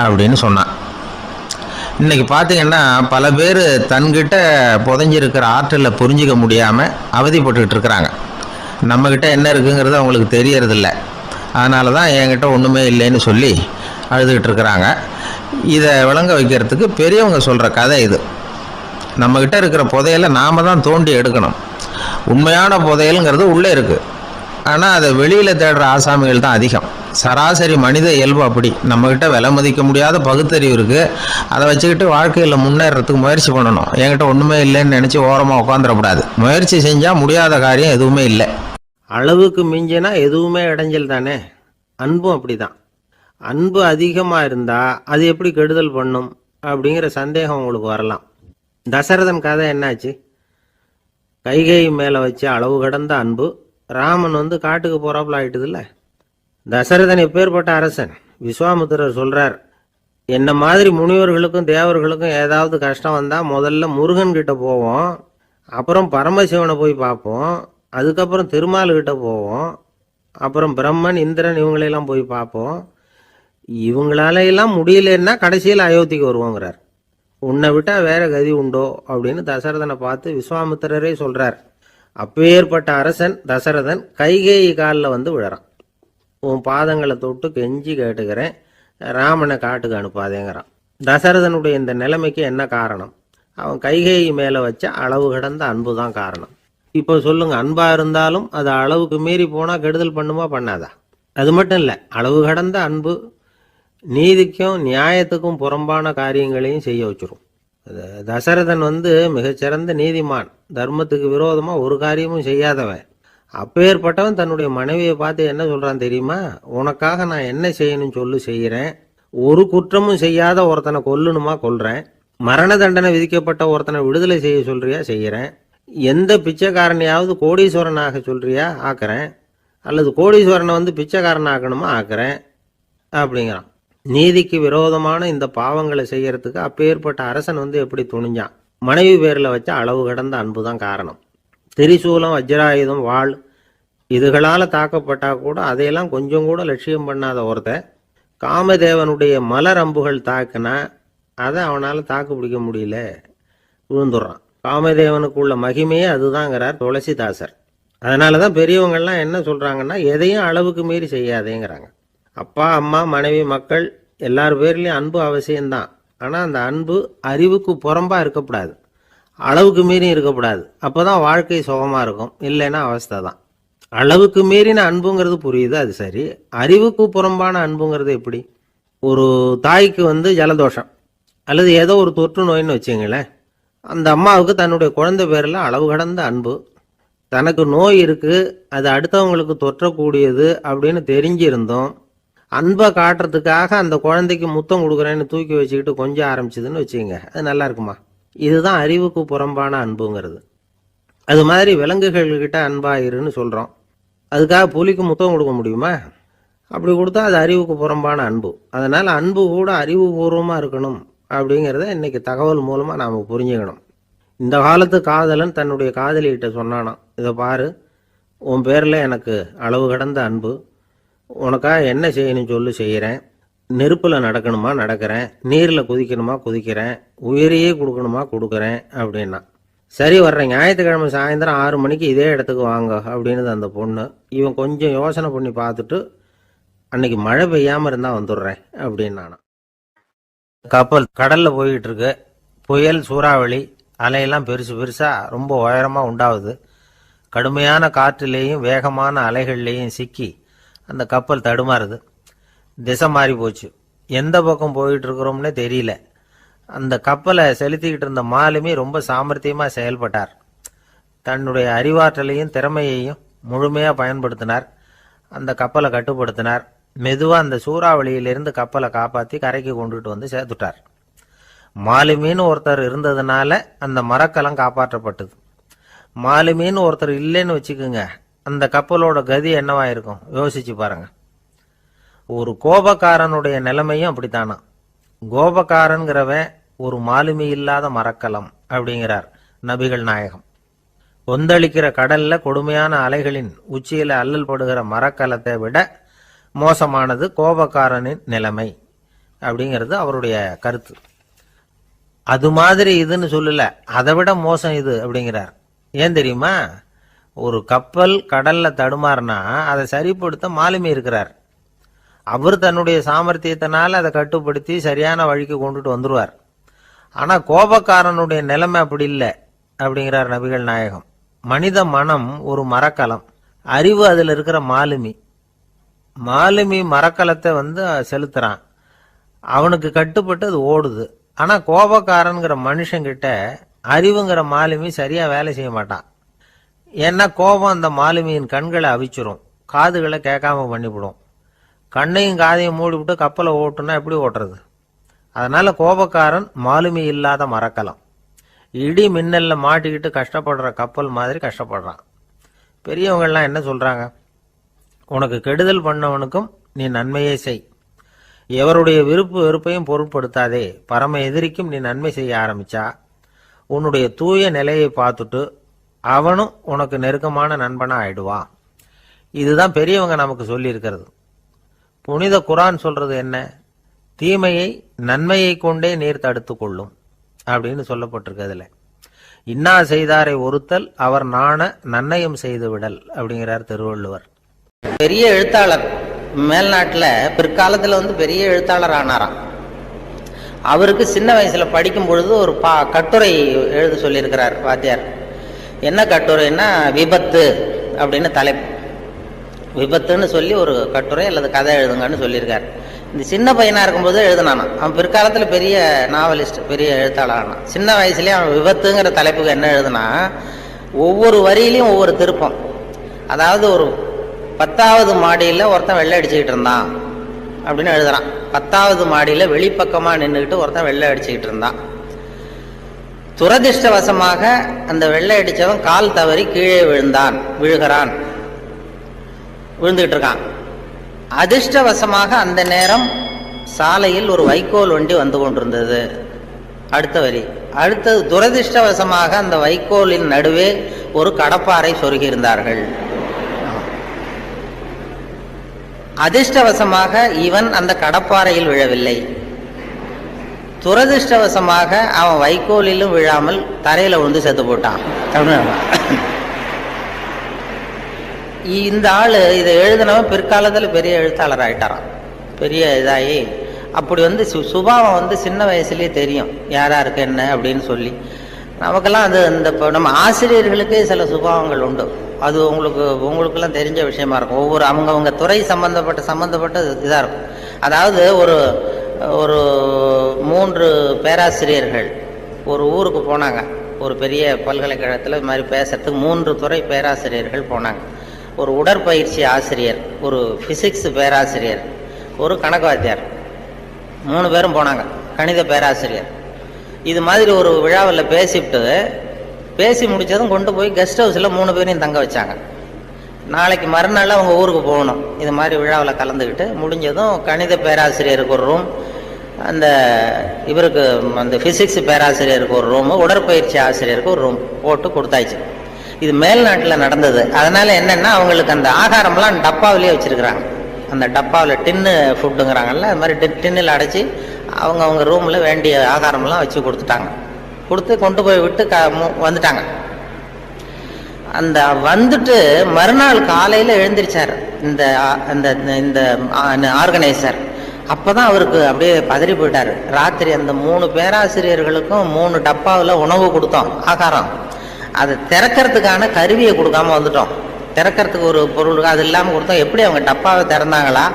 அப்படின்னு சொன்னான். இன்றைக்கி பார்த்திங்கன்னா பல பேர் தன்கிட்ட புதைஞ்சிருக்கிற ஆற்றலை புரிஞ்சிக்க முடியாமல் அவதிப்பட்டுக்கிட்டு இருக்கிறாங்க. நம்மக்கிட்ட என்ன இருக்குங்கிறது அவங்களுக்கு தெரியறதில்ல, அதனால தான் என்கிட்ட ஒன்றுமே இல்லைன்னு சொல்லி அழுதுகிட்டு இருக்கிறாங்க. இதை விளங்க வைக்கிறதுக்கு பெரியவங்க சொல்கிற கதை இது. நம்மக்கிட்ட இருக்கிற புதையலை நாம் தான் தோண்டி எடுக்கணும். உண்மையான புதையலுங்கிறது உள்ளே இருக்குது, ஆனால் அதை வெளியில் தேடுற ஆசாமிகள் தான் அதிகம். சராசரி மனித இயல்பு அப்படி. நம்மக்கிட்ட விலை மதிக்க முடியாத பகுத்தறிவு இருக்குது, அதை வச்சுக்கிட்டு வாழ்க்கையில் முன்னேறதுக்கு முயற்சி பண்ணணும். என்கிட்ட ஒன்றுமே இல்லைன்னு நினச்சி ஓரமாக உட்காந்துடக்கூடாது. முயற்சி செஞ்சால் முடியாத காரியம் எதுவுமே இல்லை. அளவுக்கு மிஞ்சினா எதுவுமே இடைஞ்சல் தானே. அன்பும் அப்படி தான். அன்பு அதிகமாக இருந்தால் அது எப்படி கெடுதல் பண்ணும் அப்படிங்கிற சந்தேகம் உங்களுக்கு வரலாம். தசரதன் கதை என்னாச்சு? கைகை மேலே வச்ச அளவு கடந்த அன்பு ராமன் காட்டுக்கு போகிறாப்புல ஆயிட்டுதில்ல. தசரதன் எப்பேற்பட்ட அரசன். விஸ்வாமித்திரர் சொல்கிறார், என்ன மாதிரி முனிவர்களுக்கும் தேவர்களுக்கும் ஏதாவது கஷ்டம் வந்தால் முதல்ல முருகன்கிட்ட போவோம், அப்புறம் பரமசிவனை போய் பார்ப்போம், அதுக்கப்புறம் திருமால்கிட்ட போவோம், அப்புறம் பிரம்மன் இந்திரன் இவங்களையெல்லாம் போய் பார்ப்போம், இவங்களாலையெல்லாம் முடியலன்னா கடைசியில் அயோத்திக்கு வருவோங்கிறார். உன்னை விட்டால் வேற கதி உண்டோ அப்படின்னு தசரதனை பார்த்து விஸ்வாமித்திரரே சொல்கிறார். அப்பேற்பட்ட அரசன் தசரதன் கைகேயி காலில் விழறான். உன் பாதங்களை தொட்டு கெஞ்சி கேட்டுக்கிறேன், ராமனை காட்டுக்கு அனுப்பாதேங்கிறான். தசரதனுடைய இந்த நிலைமைக்கு என்ன காரணம்? அவன் கைகேயி மேலே வச்ச அளவு கடந்த அன்பு தான் காரணம். இப்போ சொல்லுங்க, அன்பாக இருந்தாலும் அது அளவுக்கு மீறி போனால் கெடுதல் பண்ணுமா பண்ணாதா? அது மட்டும் இல்லை, அளவு கடந்த அன்பு நீதிக்கும் நியாயத்துக்கும் புறம்பான காரியங்களையும் செய்ய வச்சிரும். தசரதன் மிகச்சிறந்த நீதிமான், தர்மத்துக்கு விரோதமாக ஒரு காரியமும் செய்யாதவன். அப்பேற்பட்டவன் தன்னுடைய மனைவியை பார்த்து என்ன சொல்கிறான் தெரியுமா? உனக்காக நான் என்ன செய்யணும்னு சொல்லி செய்கிறேன், ஒரு குற்றமும் செய்யாத ஒருத்தனை கொல்லணுமா கொல்றேன், மரண தண்டனை விதிக்கப்பட்ட ஒருத்தனை விடுதலை செய்ய சொல்றியா செய்கிறேன், எந்த பிச்சைக்காரனையாவது கோடீஸ்வரனாக சொல்றியா ஆக்குறேன், அல்லது கோடீஸ்வரனை பிச்சைக்காரன் ஆக்கணுமா ஆக்குறேன் அப்படிங்கிறான். நீதிக்கு விரோதமான இந்த பாவங்களை செய்யறதுக்கு அப்பேற்பட்ட அரசன் எப்படி துணிஞ்சான்? மனைவி பேரில் வச்ச அளவு கடந்த அன்பு தான் காரணம். திரிசூலம், வஜ்ராயுதம், வாள் இதுகளால் தாக்கப்பட்டால் கூட அதையெல்லாம் கொஞ்சம் கூட லட்சியம் பண்ணாத ஒருத்தன் காமதேவனுடைய மலர் அம்புகள் தாக்குனா அதை அவனால் தாக்கு பிடிக்க முடியல, விழுந்துடுறான். காமதேவனுக்குள்ள மகிமையே அதுதாங்கிறார் துளசிதாசர். அதனால தான் பெரியவங்கள்லாம் என்ன சொல்கிறாங்கன்னா, எதையும் அளவுக்கு மீறி செய்யாதேங்கிறாங்க. அப்பா, அம்மா, மனைவி, மக்கள் எல்லார் பேர்லேயும் அன்பு அவசியம்தான். ஆனால் அந்த அன்பு அறிவுக்கு புறம்பாக இருக்கக்கூடாது, அளவுக்கு மீறி இருக்கக்கூடாது. அப்போ தான் வாழ்க்கை சுகமாக இருக்கும், இல்லைன்னா அவஸ்தை தான். அளவுக்கு மீறின அன்புங்கிறது புரியுது, அது சரி. அறிவுக்கு புறம்பான அன்புங்கிறது எப்படி? ஒரு தாய்க்கு ஜலதோஷம் அல்லது ஏதோ ஒரு தொற்று நோயின்னு வச்சுங்களேன். அந்த அம்மாவுக்கு தன்னுடைய குழந்தை பேரில் அளவு கடந்த அன்பு. தனக்கு நோய் இருக்குது, அது அடுத்தவங்களுக்கு தொற்றக்கூடியது அப்படின்னு தெரிஞ்சிருந்தோம் அன்பை காட்டுறதுக்காக அந்த குழந்தைக்கு முத்தம் கொடுக்குறேன்னு தூக்கி வச்சுக்கிட்டு கொஞ்சம் ஆரம்பிச்சதுன்னு வச்சுக்கோங்க, அது நல்லா இருக்குமா? இதுதான் அறிவுக்கு புறம்பான அன்புங்கிறது. அது மாதிரி விலங்குகள்கிட்ட அன்பாயிருன்னு சொல்கிறோம், அதுக்காக புலிக்கு முத்தம் கொடுக்க முடியுமா? அப்படி கொடுத்தா அது அறிவுக்கு புறம்பான அன்பு. அதனால் அன்பு கூட அறிவுபூர்வமாக இருக்கணும் அப்படிங்கிறத இன்றைக்கி தகவல் மூலமாக நாம் புரிஞ்சுக்கணும். இந்த காலத்து காதலன் தன்னுடைய காதலிகிட்ட சொன்னானாம், இதை பாரு, உன் பேரில் எனக்கு அளவு கடந்த அன்பு, உனக்காக என்ன செய்யணும்னு சொல்லி செய்கிறேன், நெருப்பில் நடக்கணுமா நடக்கிறேன், நீரில் குதிக்கணுமா குதிக்கிறேன், உயிரையே கொடுக்கணுமா கொடுக்குறேன் அப்படின்னா. சரி, வர்றேன் ஞாயிற்றுக்கிழமை சாயந்தரம் 6 மணிக்கு இதே இடத்துக்கு வாங்க அப்படின்னு அந்த பொண்ணு. இவன் கொஞ்சம் யோசனை பண்ணி பார்த்துட்டு, அன்னைக்கு மழை பெய்யாமல் இருந்தால் வந்துடுறேன் அப்படின்னானா. கப்பல் கடலில் போய்கிட்டு இருக்கு. புயல், சூறாவளி, அலையெல்லாம் பெருசு பெருசாக ரொம்ப உயரமாக உண்டாகுது. கடுமையான காற்றிலேயும் வேகமான அலைகள்லேயும் சிக்கி அந்த கப்பல் தடுமாறுது. திசை மாறி போச்சு, எந்த பக்கம் போயிட்டு இருக்கிறோம்னே தெரியல. அந்த கப்பலை செலுத்திக்கிட்டு இருந்த மாலுமி ரொம்ப சாமர்த்தியமாக செயல்பட்டார். தன்னுடைய அறிவாற்றலையும் திறமையையும் முழுமையாக பயன்படுத்தினார். அந்த கப்பலை கட்டுப்படுத்தினார். மெதுவாக அந்த சூறாவளியிலிருந்து கப்பலை காப்பாற்றி கரைக்கு கொண்டுட்டு வந்து சேர்த்துட்டார். மாலுமின்னு ஒருத்தர் இருந்ததுனால அந்த மரக்கலம் காப்பாற்றப்பட்டது. மாலுமின்னு ஒருத்தர் இல்லைன்னு வச்சுக்கோங்க, அந்த கப்பலோட கதி என்னவா இருக்கும் யோசிச்சு பாருங்க. ஒரு கோபக்காரனுடைய நிலைமையும் அப்படித்தானா. கோபக்காரன்கிறவன் ஒரு மாலுமி இல்லாத மரக்கலம் அப்படிங்கிறார் நபிகள் நாயகம். கொந்தளிக்கிற கடல்ல கொடுமையான அலைகளின் உச்சியில அல்லல் படுகிற மரக்கலத்தை விட மோசமானது கோபக்காரனின் நிலைமை அப்படிங்கிறது அவருடைய கருத்து. அது மாதிரி இதுன்னு சொல்லல, அதை விட மோசம் இது அப்படிங்கிறார். ஏன் தெரியுமா? ஒரு கப்பல் கடல்ல தடுமாறுனா அதை சரிப்படுத்த மாலுமி இருக்கிறார். அவர் தன்னுடைய சாமர்த்தியத்தினால அதை கட்டுப்படுத்தி சரியான வழிக்கு கொண்டுட்டு வந்துடுவார். ஆனா கோபக்காரனுடைய நிலைமை அப்படி இல்லை அப்படிங்கிறார் நபிகள் நாயகம். மனித மனம் ஒரு மரக்கலம், அறிவு அதில் இருக்கிற மாலுமி. மாலுமி மரக்கலத்தை செலுத்துறான், அவனுக்கு கட்டுப்பட்டு அது ஓடுது. ஆனா கோபக்காரன்கிற மனுஷங்கிட்ட அறிவுங்கிற மாலுமி சரியா வேலை செய்ய மாட்டான். ஏன்னா கோபம் அந்த மாலுமியின் கண்களை அவிச்சிரும், காதுகளை கேட்காம பண்ணிவிடும். கண்ணையும் காதையும் மூடிவிட்டு கப்பலை ஓட்டுனா எப்படி ஓட்டுறது? அதனால கோபக்காரன் மாலுமி இல்லாத மரக்கலம். இடி மின்னல்ல மாட்டிக்கிட்டு கஷ்டப்படுற கப்பல் மாதிரி கஷ்டப்படுறான். பெரியவங்கள்லாம் என்ன சொல்றாங்க? உனக்கு கெடுதல் பண்ணவனுக்கும் நீ நன்மையே செய், எவருடைய விருப்பு வெறுப்பையும் பொருட்படுத்தாதே, பரம எதிரிக்கும் நீ நன்மை செய்ய ஆரம்பிச்சா உன்னுடைய தூய நிலையை பார்த்துட்டு அவனும் உனக்கு நெருக்கமான நண்பனா ஆயிடுவான். இதுதான் பெரியவங்க நமக்கு சொல்லி இருக்கிறது. புனித குரான் சொல்றது என்ன? தீமையை நன்மையை கொண்டே நீர் தடுத்து கொள்ளும் அப்படின்னு சொல்லப்பட்டிருக்கிறதுல. இன்னா செய்தாரை ஒருத்தல் அவர் நாண நன்னயம் செய்து விடல் அப்படிங்கிறார் திருவள்ளுவர். பெரிய எழுத்தாளர் மேல்நாட்டில் பிற்காலத்தில் பெரிய எழுத்தாளர் ஆனாராம். அவருக்கு சின்ன வயசுல படிக்கும் பொழுது ஒரு கட்டுரை எழுத சொல்லியிருக்கிறார் வாத்தியார். என்ன கட்டுரைன்னா விபத்து அப்படின்னு தலைப்பு. விபத்துன்னு சொல்லி ஒரு கட்டுரை அல்லது கதை எழுதுங்கன்னு சொல்லியிருக்கார். இந்த சின்ன பையனா இருக்கும்போது எழுதினானா. அவன் பிற்காலத்தில் பெரிய நாவலிஸ்ட், பெரிய எழுத்தாளர் ஆனான். சின்ன வயசுலேயே அவன் விபத்துங்கிற தலைப்புக்கு என்ன எழுதுனா, ஒவ்வொரு வரியிலையும் ஒவ்வொரு திருப்பம். அதாவது ஒரு 10வது மாடியில் ஒருத்தன் வெள்ளை அடிச்சுக்கிட்டு இருந்தான் அப்படின்னு எழுதுறான். 10வது மாடியில் வெளிப்பக்கமாக நின்றுக்கிட்டு ஒருத்தன் வெள்ளை அடிச்சுக்கிட்டு இருந்தான். துரதிர்ஷ்டவசமாக அந்த வெள்ளை அடித்தவன் கால் தவறி கீழே விழுகிறான், விழுந்துகிட்டு இருக்கான். அதிர்ஷ்டவசமாக அந்த நேரம் சாலையில் ஒரு வைக்கோல் வண்டி வந்து கொண்டிருந்தது. அடுத்த வரி. அடுத்தது, துரதிர்ஷ்டவசமாக அந்த வைக்கோலின் நடுவே ஒரு கடப்பாறை சொருகியிருந்தார்கள். அதிர்ஷ்டவசமாக இவன் அந்த கடப்பாறையில் விழவில்லை. துரதிர்ஷ்டவசமாக அவன் வைக்கோலிலும் விழாமல் தரையில விழுந்து செத்து போட்டான். இந்த ஆளு இதை எழுதினவன் பிற்காலத்தில் பெரிய எழுத்தாளர் ஆயிட்டாரான். பெரிய இதாகி அப்படி சுபாவம் சின்ன வயசுலயே தெரியும் யாராருக்கு என்ன அப்படின்னு சொல்லி. நமக்கெல்லாம் அது நம்ம ஆசிரியர்களுக்கே சில சுபாவங்கள் உண்டு. அது உங்களுக்கெல்லாம் தெரிஞ்ச விஷயமா இருக்கும். ஒவ்வொரு அவங்கவுங்க துறை சம்பந்தப்பட்ட இதாக இருக்கும். அதாவது ஒரு 3 பேராசிரியர்கள் ஒரு ஊருக்கு போனாங்க. ஒரு பெரிய பல்கலைக்கழகத்தில் இது மாதிரி பேசுறதுக்கு 3 துறை பேராசிரியர்கள் போனாங்க. ஒரு உடற்பயிற்சி ஆசிரியர், ஒரு பிசிக்ஸ் பேராசிரியர், ஒரு கணக்கு வாத்தியார், 3 பேரும் போனாங்க. கணித பேராசிரியர். இது மாதிரி ஒரு விழாவில் பேசி முடிச்சதும் கொண்டு போய் கெஸ்ட் ஹவுஸில் 3 பேரையும் தங்க வச்சாங்க. நாளைக்கு மறுநாள் அவங்க ஊருக்கு போகணும். இது மாதிரி விழாவில் கலந்துக்கிட்டு முடிஞ்சதும் கணித பேராசிரியருக்கு ஒரு ரூம், இவருக்கு அந்த பிசிக்ஸ் பேராசிரியருக்கு ஒரு ரூமு, உடற்பயிற்சி ஆசிரியருக்கு ஒரு ரூம் போட்டு கொடுத்தாச்சு. இது மேல்நாட்டில் நடந்தது. அதனால என்னன்னா அவங்களுக்கு அந்த ஆகாரம்லாம் டப்பாவிலேயே வச்சிருக்கிறாங்க. அந்த டப்பாவில் டின்னு ஃபுட்டுங்கிறாங்கல்ல, அது மாதிரி டின்னில் அடைச்சி அவங்க ரூமில் வேண்டிய ஆகாரம்லாம் வச்சு கொடுத்து கொண்டு போய் விட்டு வந்துட்டாங்க. அந்த வந்துட்டு மறுநாள் காலையில் எழுந்திரிச்சார் இந்த ஆர்கனைசர். அப்போதான் அவருக்கு அப்படியே பதறி போயிட்டார். ராத்திரி அந்த 3 பேராசிரியர்களுக்கும் 3 டப்பாவில் உணவு கொடுத்தோம், ஆகாரம். அதை திறக்கிறதுக்கான கருவியை கொடுக்காம வந்துட்டோம். திறக்கிறதுக்கு ஒரு பொருள் அது இல்லாமல் கொடுத்தோம். எப்படி அவங்க டப்பாவை திறந்தாங்களா,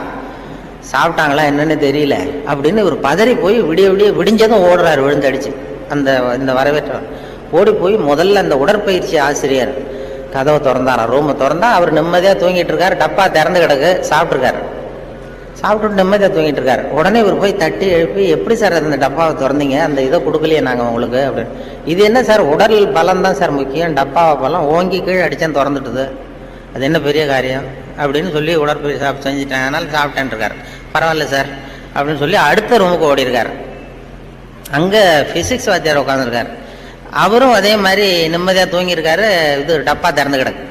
சாப்பிட்டாங்களா என்னன்னு தெரியல அப்படின்னு ஒரு பதறி போய் விடிஞ்சதும் ஓடுறாரு விழுந்தடிச்சு. இந்த வரவேற்ற ஓடி போய் முதல்ல அந்த உடற்பயிற்சி ஆசிரியர் கதவை திறந்தாரா, ரூமை திறந்தா அவர் நிம்மதியாக தூங்கிட்டு இருக்காரு. டப்பா திறந்து கிடக்கு, சாப்பிட்டுட்டு நிம்மதியாக தூங்கிட்டு இருக்காரு. உடனே இவர் போய் தட்டி எழுப்பி, எப்படி சார் அந்த டப்பாவை திறந்தீங்க, அந்த இதை கொடுக்கலையே நாங்கள் உங்களுக்கு அப்படின்னு. இது என்ன சார், உடல் பலம் தான் சார் முக்கியம், டப்பாவை பலம் ஓங்கி கீழே அடித்தேன் திறந்துட்டுது, அது என்ன பெரிய காரியம் அப்படின்னு சொல்லி உடற்பயிற்சி செஞ்சுட்டேன், அதனால சாப்பிட்டேன் இருக்காரு. பரவாயில்ல சார் அப்படின்னு சொல்லி அடுத்த ரூமுக்கு ஓடி இருக்காரு. அங்கே ஃபிசிக்ஸ் வாத்தியார் உட்காந்துருக்காரு. அவரும் அதே மாதிரி நிம்மதியாக தூங்கியிருக்காரு. இது டப்பா திறந்து கிடக்கு.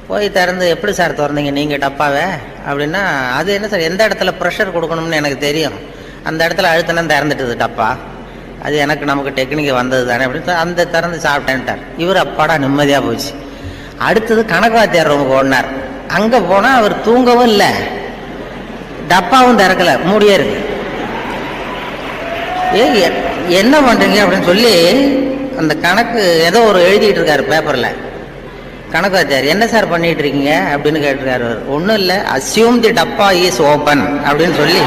போய் திறந்து, எப்படி சார் திறந்தீங்க நீங்கள் டப்பாவை அப்படின்னா, அது என்ன சார், எந்த இடத்துல ப்ரெஷர் கொடுக்கணும்னு எனக்கு தெரியும், அந்த இடத்துல அழுத்தினா திறந்துட்டுது டப்பா, அது எனக்கு நமக்கு டெக்னிக்கு வந்தது தானே அப்படின்னு அந்த திறந்து சாப்பிட்டேன்ட்டார். இவர் அப்பாடா நிம்மதியாக போச்சு. அடுத்தது கணக்கு வாத்தியார் ரூமுக்கு ஓடினார். அங்கே போனால் அவர் தூங்கவும் இல்லை, டப்பாவும் திறக்கலை, மூடியே இருக்கு. என்ன பண்ணுறீங்க அப்படின்னு சொல்லி அந்த கணக்கு ஏதோ ஒரு எழுதிட்டு இருக்காரு பேப்பரில். கணக்கு வாத்தியார், என்ன சார் பண்ணிட்டு இருக்கீங்க அப்படின்னு கேட்டிருக்காரு. ஒன்றும் இல்லை, அஸ்யூம் தி டப்பா இஸ் ஓப்பன் அப்படின்னு சொல்லி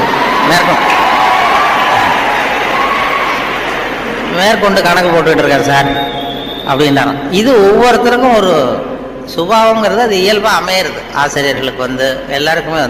மேற்கொண்டு கணக்கு போட்டுக்கிட்டு இருக்காரு சார் அப்படின்னாராம். இது ஒவ்வொருத்தருக்கும் ஒரு சுபாவங்கிறது அது இயல்பாக அமையிறது. ஆசிரியர்களுக்கு எல்லாருக்குமே